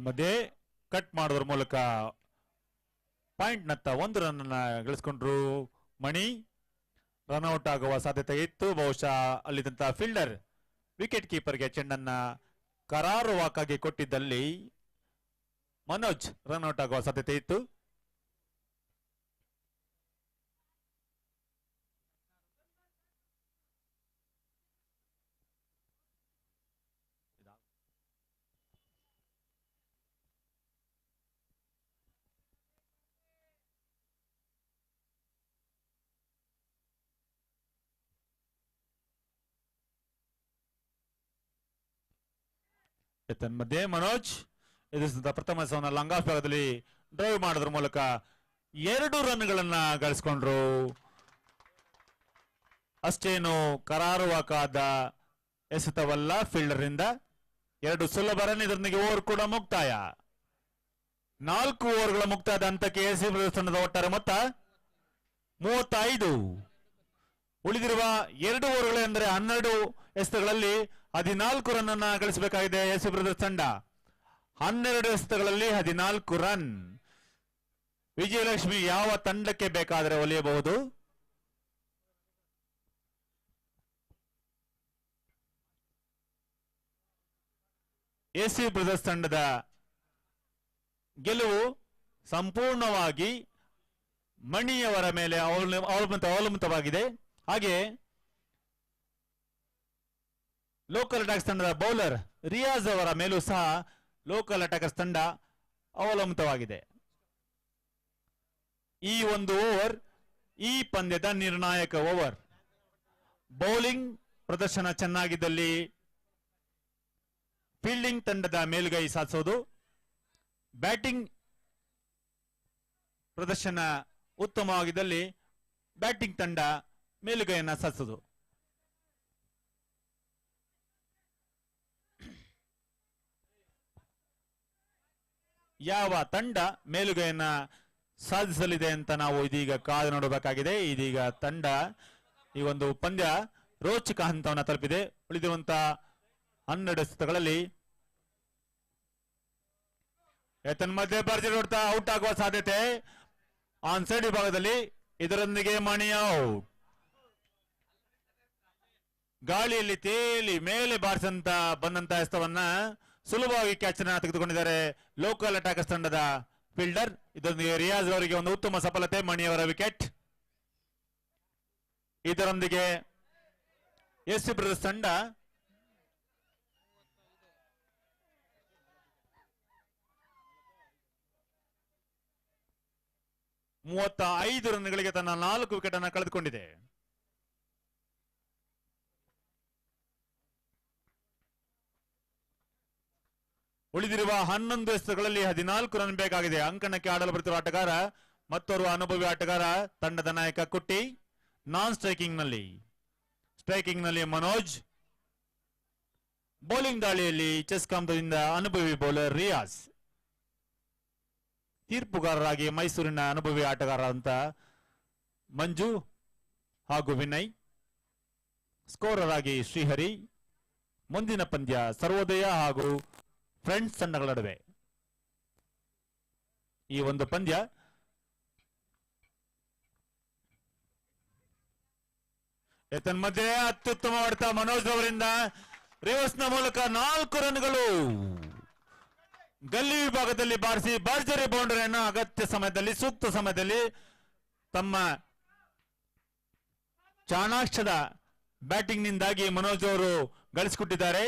ಮಧ್ಯೆ ಕಟ್ ಮಾಡೋದ್ರ ಮೂಲಕ ಪಾಯಿಂಟ್ ನತ್ತ 1 ರನ್ ಅನ್ನ ಗಳಿಸಿಕೊಂಡ್ರು ಮಣಿ. ರನ್ಔಟ್ ಆಗುವ ಸಾಧ್ಯತೆ ಇತ್ತು. ಬಹುಶಃ ಅಲ್ಲಿದ್ದಂತಹ ಫೀಲ್ಡರ್ ವಿಕೆಟ್ ಕೀಪರ್ಗೆ ಚೆಂಡನ್ನ ಕರಾರುವಾಕಾಗಿ ಕೊಟ್ಟಿದ್ದಲ್ಲಿ ಮನೋಜ್ ರನ್ಔಟ್ ಆಗುವ ಸಾಧ್ಯತೆ ಇತ್ತು. ಮಧ್ಯೆ ಮನೋಜ್ ಎದುರಿಸಿದ ಪ್ರಥಮ ಎಸೆತವನ್ನು ಲಾಂಗ್ ಆಫ್ ಭಾಗದಲ್ಲಿ ಡ್ರೈವ್ ಮಾಡೋದ್ರ ಮೂಲಕ 2 ರನ್ಗಳನ್ನ ಗಳಿಸಿಕೊಂಡ್ರು. ಅಷ್ಟೇನು ಕರಾರುವಾಕಾದ ಎಸೆತವಲ್ಲ ಫೀಲ್ಡರ್ ಇಂದ. 2 ಸುಲಭ ರನ್. ಇದರೊಂದಿಗೆ ಓವರ್ ಕೂಡ ಮುಕ್ತಾಯ. 4 ಓವರ್ಗಳ ಮುಕ್ತಾಯದ ಹಂತಕ್ಕೆ ಎಸಿ ಬ್ರದರ್ಸ್ ತಂಡದ ಒಟ್ಟಾರೆ ಮೊತ್ತ 35. ಉಳಿದಿರುವ 2 ಓವರ್ಗಳೆಂದರೆ 12 ಎಸೆತಗಳಲ್ಲಿ 14 ರನ್ ಅನ್ನ ಗಳಿಸಬೇಕಾಗಿದೆ ಎಸಿ ಬ್ರದರ್ಸ್ ತಂಡ. 12 ಎಸೆತಗಳಲ್ಲಿ 14 ರನ್. ವಿಜಯಲಕ್ಷ್ಮಿ ಯಾವ ತಂಡಕ್ಕೆ ಬೇಕಾದರೆ ಒಲಿಯಬಹುದು. ಎಸಿ ಬ್ರದರ್ಸ್ ತಂಡದ ಗೆಲುವು ಸಂಪೂರ್ಣವಾಗಿ ಮಣಿಯವರ ಮೇಲೆ ಅವಲಂಬಿತವಾಗಿದೆ. ಹಾಗೆ ಲೋಕಲ್ ಅಟ್ಯಾಕ್ಸ್ ತಂಡದ ಬೌಲರ್ ರಿಯಾಜ್ ಅವರ ಮೇಲೂ ಸಹ ಲೋಕಲ್ ಅಟ್ಯಾಕರ್ಸ್ ತಂಡ ಅವಲಂಬಿತವಾಗಿದೆ. ಈ ಒಂದು ಓವರ್ ಈ ಪಂದ್ಯದ ನಿರ್ಣಾಯಕ ಓವರ್. ಬೌಲಿಂಗ್ ಪ್ರದರ್ಶನ ಚೆನ್ನಾಗಿದ್ದಲ್ಲಿ ಫೀಲ್ಡಿಂಗ್ ತಂಡದ ಮೇಲುಗೈ ಸಾಧಿಸೋದು, ಬ್ಯಾಟಿಂಗ್ ಪ್ರದರ್ಶನ ಉತ್ತಮವಾಗಿದ್ದಲ್ಲಿ ಬ್ಯಾಟಿಂಗ್ ತಂಡ ಮೇಲುಗೈಯನ್ನು ಸಾಧಿಸೋದು. ಯಾವ ತಂಡ ಮೇಲುಗೈಯನ್ನ ಸಾಧಿಸಲಿದೆ ಅಂತ ನಾವು ಇದೀಗ ಕಾದು ನೋಡಬೇಕಾಗಿದೆ. ಇದೀಗ ತಂಡ ಈ ಒಂದು ಪಂದ್ಯ ರೋಚಕ ಹಂತವನ್ನು ತಲುಪಿದೆ. ಉಳಿದಿರುವಂತ 12 ಎಸೆತಗಳಲ್ಲಿ ಮಧ್ಯೆ ಭರ್ಜರಿ ಹೊಡೆತ ಔಟ್ ಆಗುವ ಸಾಧ್ಯತೆ ಆನ್ ಸೈಡ್ ವಿಭಾಗದಲ್ಲಿ. ಇದರೊಂದಿಗೆ ಮಣಿ ಔಟ್. ಗಾಳಿಯಲ್ಲಿ ತೇಲಿ ಮೇಲೆ ಬಾರಿಸಂತ ಬಂದಂತ ಎಸ್ತವನ್ನ ಸುಲಭವಾಗಿ ಕ್ಯಾಚ್ ಅನ್ನ ತೆಗೆದುಕೊಂಡಿದ್ದಾರೆ ಲೋಕಲ್ ಅಟ್ಯಾಕರ್ಸ್ ತಂಡದ ಫೀಲ್ಡರ್. ಇದರೊಂದಿಗೆ ರಿಯಾಜ್ ಅವರಿಗೆ ಒಂದು ಉತ್ತಮ ಸಫಲತೆ, ಮಣಿಯವರ ವಿಕೆಟ್. ಇದರೊಂದಿಗೆ ಎಸ್ ಬ್ರದರ್ಸ್ ತಂಡ 35 ರನ್ಗಳಿಗೆ ತನ್ನ 4 ವಿಕೆಟ್ ಅನ್ನು ಕಳೆದುಕೊಂಡಿದೆ. ಉಳಿದಿರುವ 11 ಎಸೆತಗಳಲ್ಲಿ 14 ರನ್ ಬೇಕಾಗಿದೆ. ಅಂಕಣಕ್ಕೆ ಆಡಲು ಬರುತ್ತಿರುವ ಆಟಗಾರ ಮತ್ತೋರ್ವ ಅನುಭವಿ ಆಟಗಾರ ತಂಡದ ನಾಯಕ ಕುಟ್ಟಿ. ನಾನ್ ಸ್ಟ್ರೈಕಿಂಗ್ ನಲ್ಲಿ ಮನೋಜ್. ಬೌಲಿಂಗ್ ದಾಳಿಯಲ್ಲಿ ಚೆಸ್ ಕಾಂತದಿಂದ ಅನುಭವಿ ಬೌಲರ್ ರಿಯಾಜ್. ತೀರ್ಪುಗಾರರಾಗಿ ಮೈಸೂರಿನ ಅನುಭವಿ ಆಟಗಾರ ಅಂತ ಮಂಜು ಹಾಗೂ ವಿನಯ್. ಸ್ಕೋರರ್ ಆಗಿ ಶ್ರೀಹರಿ. ಮುಂದಿನ ಪಂದ್ಯ ಸರ್ವೋದಯ ಹಾಗೂ ಫ್ರೆಂಡ್ಸ್ ತಂಡಗಳ ನಡುವೆ. ಈ ಒಂದು ಪಂದ್ಯ ಮಧ್ಯೆ ಅತ್ಯುತ್ತಮ ಹೊಡೆತ ಮನೋಜ್ ಅವರಿಂದ ರಿವರ್ಸ್ ನ ಮೂಲಕ 4 ರನ್ಗಳು ಗಲ್ಲಿ ವಿಭಾಗದಲ್ಲಿ ಬಾರಿಸಿ ಭರ್ಜರಿ ಬೌಂಡರಿಯನ್ನು ಅಗತ್ಯ ಸಮಯದಲ್ಲಿ ಸೂಕ್ತ ಸಮಯದಲ್ಲಿ ತಮ್ಮ ಚಾಣಾಕ್ಷದ ಬ್ಯಾಟಿಂಗ್ ನಿಂದಾಗಿ ಮನೋಜ್ ಅವರು ಗಳಿಸಿಕೊಟ್ಟಿದ್ದಾರೆ.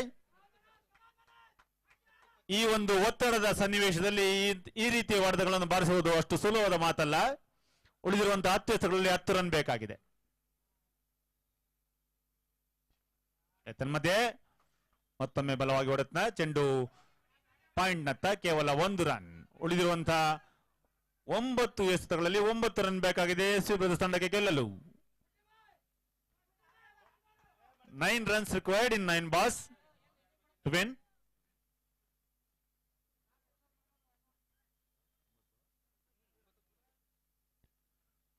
ಈ ಒಂದು ಒತ್ತಡದ ಸನ್ನಿವೇಶದಲ್ಲಿ ಈ ರೀತಿಯ ಹೊಡೆತಗಳನ್ನು ಬಾರಿಸುವುದು ಅಷ್ಟು ಸುಲಭವಾದ ಮಾತಲ್ಲ. ಉಳಿದಿರುವಂತಹ 10 ಎಸೆತಗಳಲ್ಲಿ 10 ರನ್ ಬೇಕಾಗಿದೆ. ಮಧ್ಯೆ ಮತ್ತೊಮ್ಮೆ ಬಲವಾಗಿ ಹೊಡೆತ ಚೆಂಡು ಪಾಯಿಂಟ್ ನತ್ತ ಕೇವಲ 1 ರನ್. ಉಳಿದಿರುವಂತಹ 9 ಎಸೆತಗಳಲ್ಲಿ 9 ರನ್ ಬೇಕಾಗಿದೆ ಎಸ್ ಬ್ರದರ್ಸ್ ತಂಡಕ್ಕೆ ಗೆಲ್ಲಲು. 9 runs required in 9 balls to win.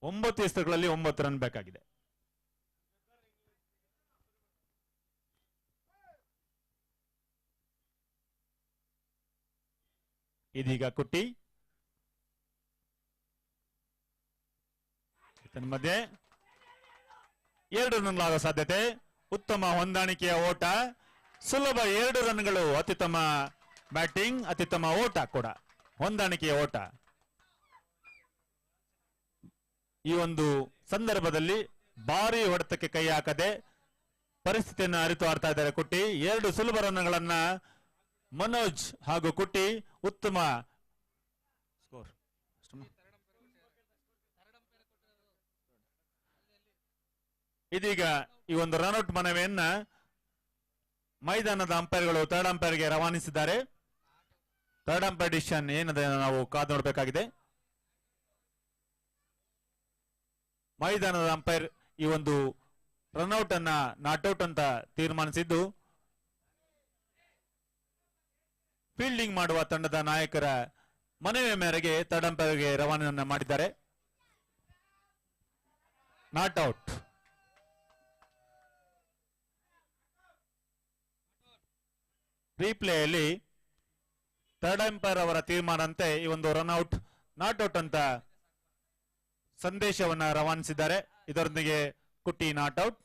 ಒಂಬತ್ತು ಎಸೆತಗಳಲ್ಲಿ 9 ರನ್ ಬೇಕಾಗಿದೆ. ಇದೀಗ ಕುಟ್ಟಿ ಮಧ್ಯೆ 2 ರನ್ ಆಗುವ ಸಾಧ್ಯತೆ. ಉತ್ತಮ ಹೊಂದಾಣಿಕೆಯ ಓಟ, ಸುಲಭ 2 ರನ್ಗಳು. ಅತ್ಯುತ್ತಮ ಬ್ಯಾಟಿಂಗ್, ಅತ್ಯುತ್ತಮ ಓಟ ಕೂಡ, ಹೊಂದಾಣಿಕೆಯ ಓಟ. ಈ ಒಂದು ಸಂದರ್ಭದಲ್ಲಿ ಭಾರಿ ಹೊಡೆತಕ್ಕೆ ಕೈ ಹಾಕದೆ ಪರಿಸ್ಥಿತಿಯನ್ನು ಅರಿತು ಆಡ್ತಾ ಇದ್ದಾರೆ ಕುಟ್ಟಿ. 2 ಸುಲಭ ರನ್ಗಳನ್ನ ಮನೋಜ್ ಹಾಗೂ ಕುಟ್ಟಿ ಉತ್ತಮ ಸ್ಕೋರ್. ಇದೀಗ ಈ ಒಂದು ರನ್ಔಟ್ ಮನವಿಯನ್ನ ಮೈದಾನದ ಅಂಪೈರ್ಗಳು ಥರ್ಡ್ ಅಂಪೈರ್ಗೆ ರವಾನಿಸಿದ್ದಾರೆ. ಥರ್ಡ್ ಅಂಪೈರ್ ಡಿಸಿಷನ್ ಏನದೆ ನಾವು ಕಾದು ನೋಡಬೇಕಾಗಿದೆ. ಮೈದಾನದ ಅಂಪೈರ್ ಈ ಒಂದು ರನ್ಔಟ್ ಅನ್ನ ನಾಟ್ಔಟ್ ಅಂತ ತೀರ್ಮಾನಿಸಿದ್ದು ಫೀಲ್ಡಿಂಗ್ ಮಾಡುವ ತಂಡದ ನಾಯಕರ ಮನವಿಯ ಮೇರೆಗೆ ಥರ್ಡ್ ಅಂಪೈರ್ಗೆ ರವಾನೆಯನ್ನ ಮಾಡಿದ್ದಾರೆ. ನಾಟ್ಔಟ್. ರೀಪ್ಲೇಯಲ್ಲಿ ಥರ್ಡ್ ಅಂಪೈರ್ ಅವರ ತೀರ್ಮಾನಂತೆ ಈ ಒಂದು ರನ್ಔಟ್ ನಾಟ್ಔಟ್ ಅಂತ ಸಂದೇಶವನ್ನ ರವಾನಿಸಿದ್ದಾರೆ. ಇದರೊಂದಿಗೆ ಕುಟ್ಟಿ ನಾಟ್ಔಟ್.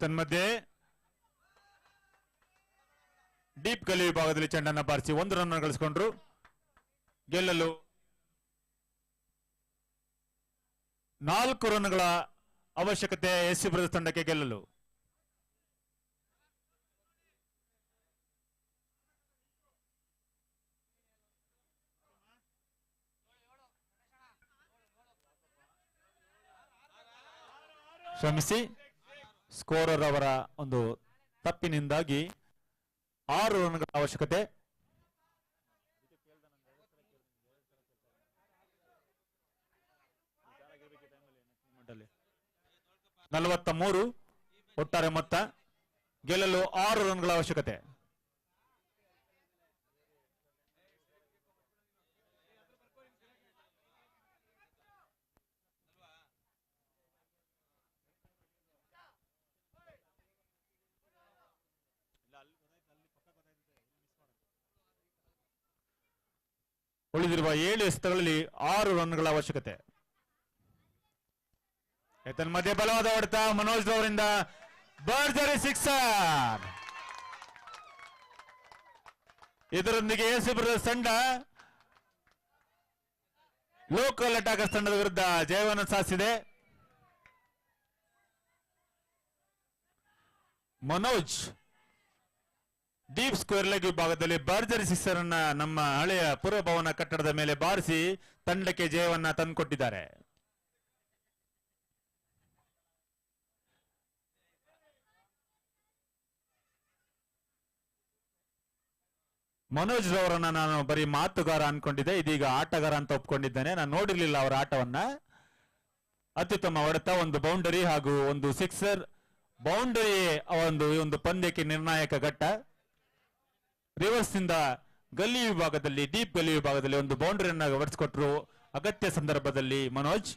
ತನ್ಮಧ್ಯೆ ಡೀಪ್ ಗಲಿ ವಿಭಾಗದಲ್ಲಿ ಚೆಂಡನ್ನ ಬಾರಿಸಿ 1 ರನ್ ಗಳಿಸಿಕೊಂಡ್ರು. ಗೆಲ್ಲಲು 4 ರನ್ಗಳ ಅವಶ್ಯಕತೆ ಎಸ್ ಬ್ರದರ್ಸ್ ತಂಡಕ್ಕೆ ಗೆಲ್ಲಲು. ಕ್ಷಮಿಸಿ, ಸ್ಕೋರರ್ ಅವರ ಒಂದು ತಪ್ಪಿನಿಂದಾಗಿ 6 ರನ್ಗಳ ಅವಶ್ಯಕತೆ. ನಲವತ್ತ 3 ಒಟ್ಟಾರೆ ಮೊತ್ತ. ಗೆಲ್ಲಲು 6 ರನ್ಗಳ ಅವಶ್ಯಕತೆ. ಉಳಿದಿರುವ 7 ಎಸೆತಗಳಲ್ಲಿ 6 ರನ್ಗಳ ಅವಶ್ಯಕತೆ. ಮಧ್ಯೆ ಬಲವಾದ ಹೊಡೆತ ಮನೋಜ್ ಅವರಿಂದ ಭರ್ಜರಿ ಸಿಕ್ಸರ್. ಇದರೊಂದಿಗೆ ಎಸ್ವಿ ಬ್ರದರ್ಸ್ ತಂಡ ಲೋಕಲ್ ಅಟ್ಯಾಕರ್ಸ್ ತಂಡದ ವಿರುದ್ಧ ಜಯವನ್ನು ಸಾಧಿಸಿದೆ. ಮನೋಜ್ ಡೀಪ್ ಸ್ಕ್ವೇರ್ ಲೆಗ್ ವಿಭಾಗದಲ್ಲಿ ಭರ್ಜರಿ ಸಿಕ್ಸರ್ ಅನ್ನ ನಮ್ಮ ಹಳೆಯ ಪುರಭವನ ಕಟ್ಟಡದ ಮೇಲೆ ಬಾರಿಸಿ ತಂಡಕ್ಕೆ ಜಯವನ್ನ ತಂದುಕೊಟ್ಟಿದ್ದಾರೆ. ಮನೋಜ್ ರವರನ್ನ ನಾನು ಬರೀ ಮಾತುಗಾರ ಅನ್ಕೊಂಡಿದ್ದೆ, ಇದೀಗ ಆಟಗಾರ ಅಂತ ಒಪ್ಕೊಂಡಿದ್ದೇನೆ. ನಾನು ನೋಡಿರ್ಲಿಲ್ಲ ಅವರ ಆಟವನ್ನ. ಅತ್ಯುತ್ತಮ ಹೊಡೆತ, ಒಂದು ಬೌಂಡರಿ ಹಾಗೂ ಒಂದು ಸಿಕ್ಸರ್. ಬೌಂಡರಿ ಒಂದು ಪಂದ್ಯಕ್ಕೆ ನಿರ್ಣಾಯಕ ಘಟ್ಟ. ರಿವರ್ಸ್ ನಿಂದ ಗಲ್ಲಿ ವಿಭಾಗದಲ್ಲಿ, ಡೀಪ್ ಗಲ್ಲಿ ವಿಭಾಗದಲ್ಲಿ ಒಂದು ಬೌಂಡರಿಯನ್ನ ಹೊಡೆಸಿಕೊಟ್ರು ಅಗತ್ಯ ಸಂದರ್ಭದಲ್ಲಿ ಮನೋಜ್.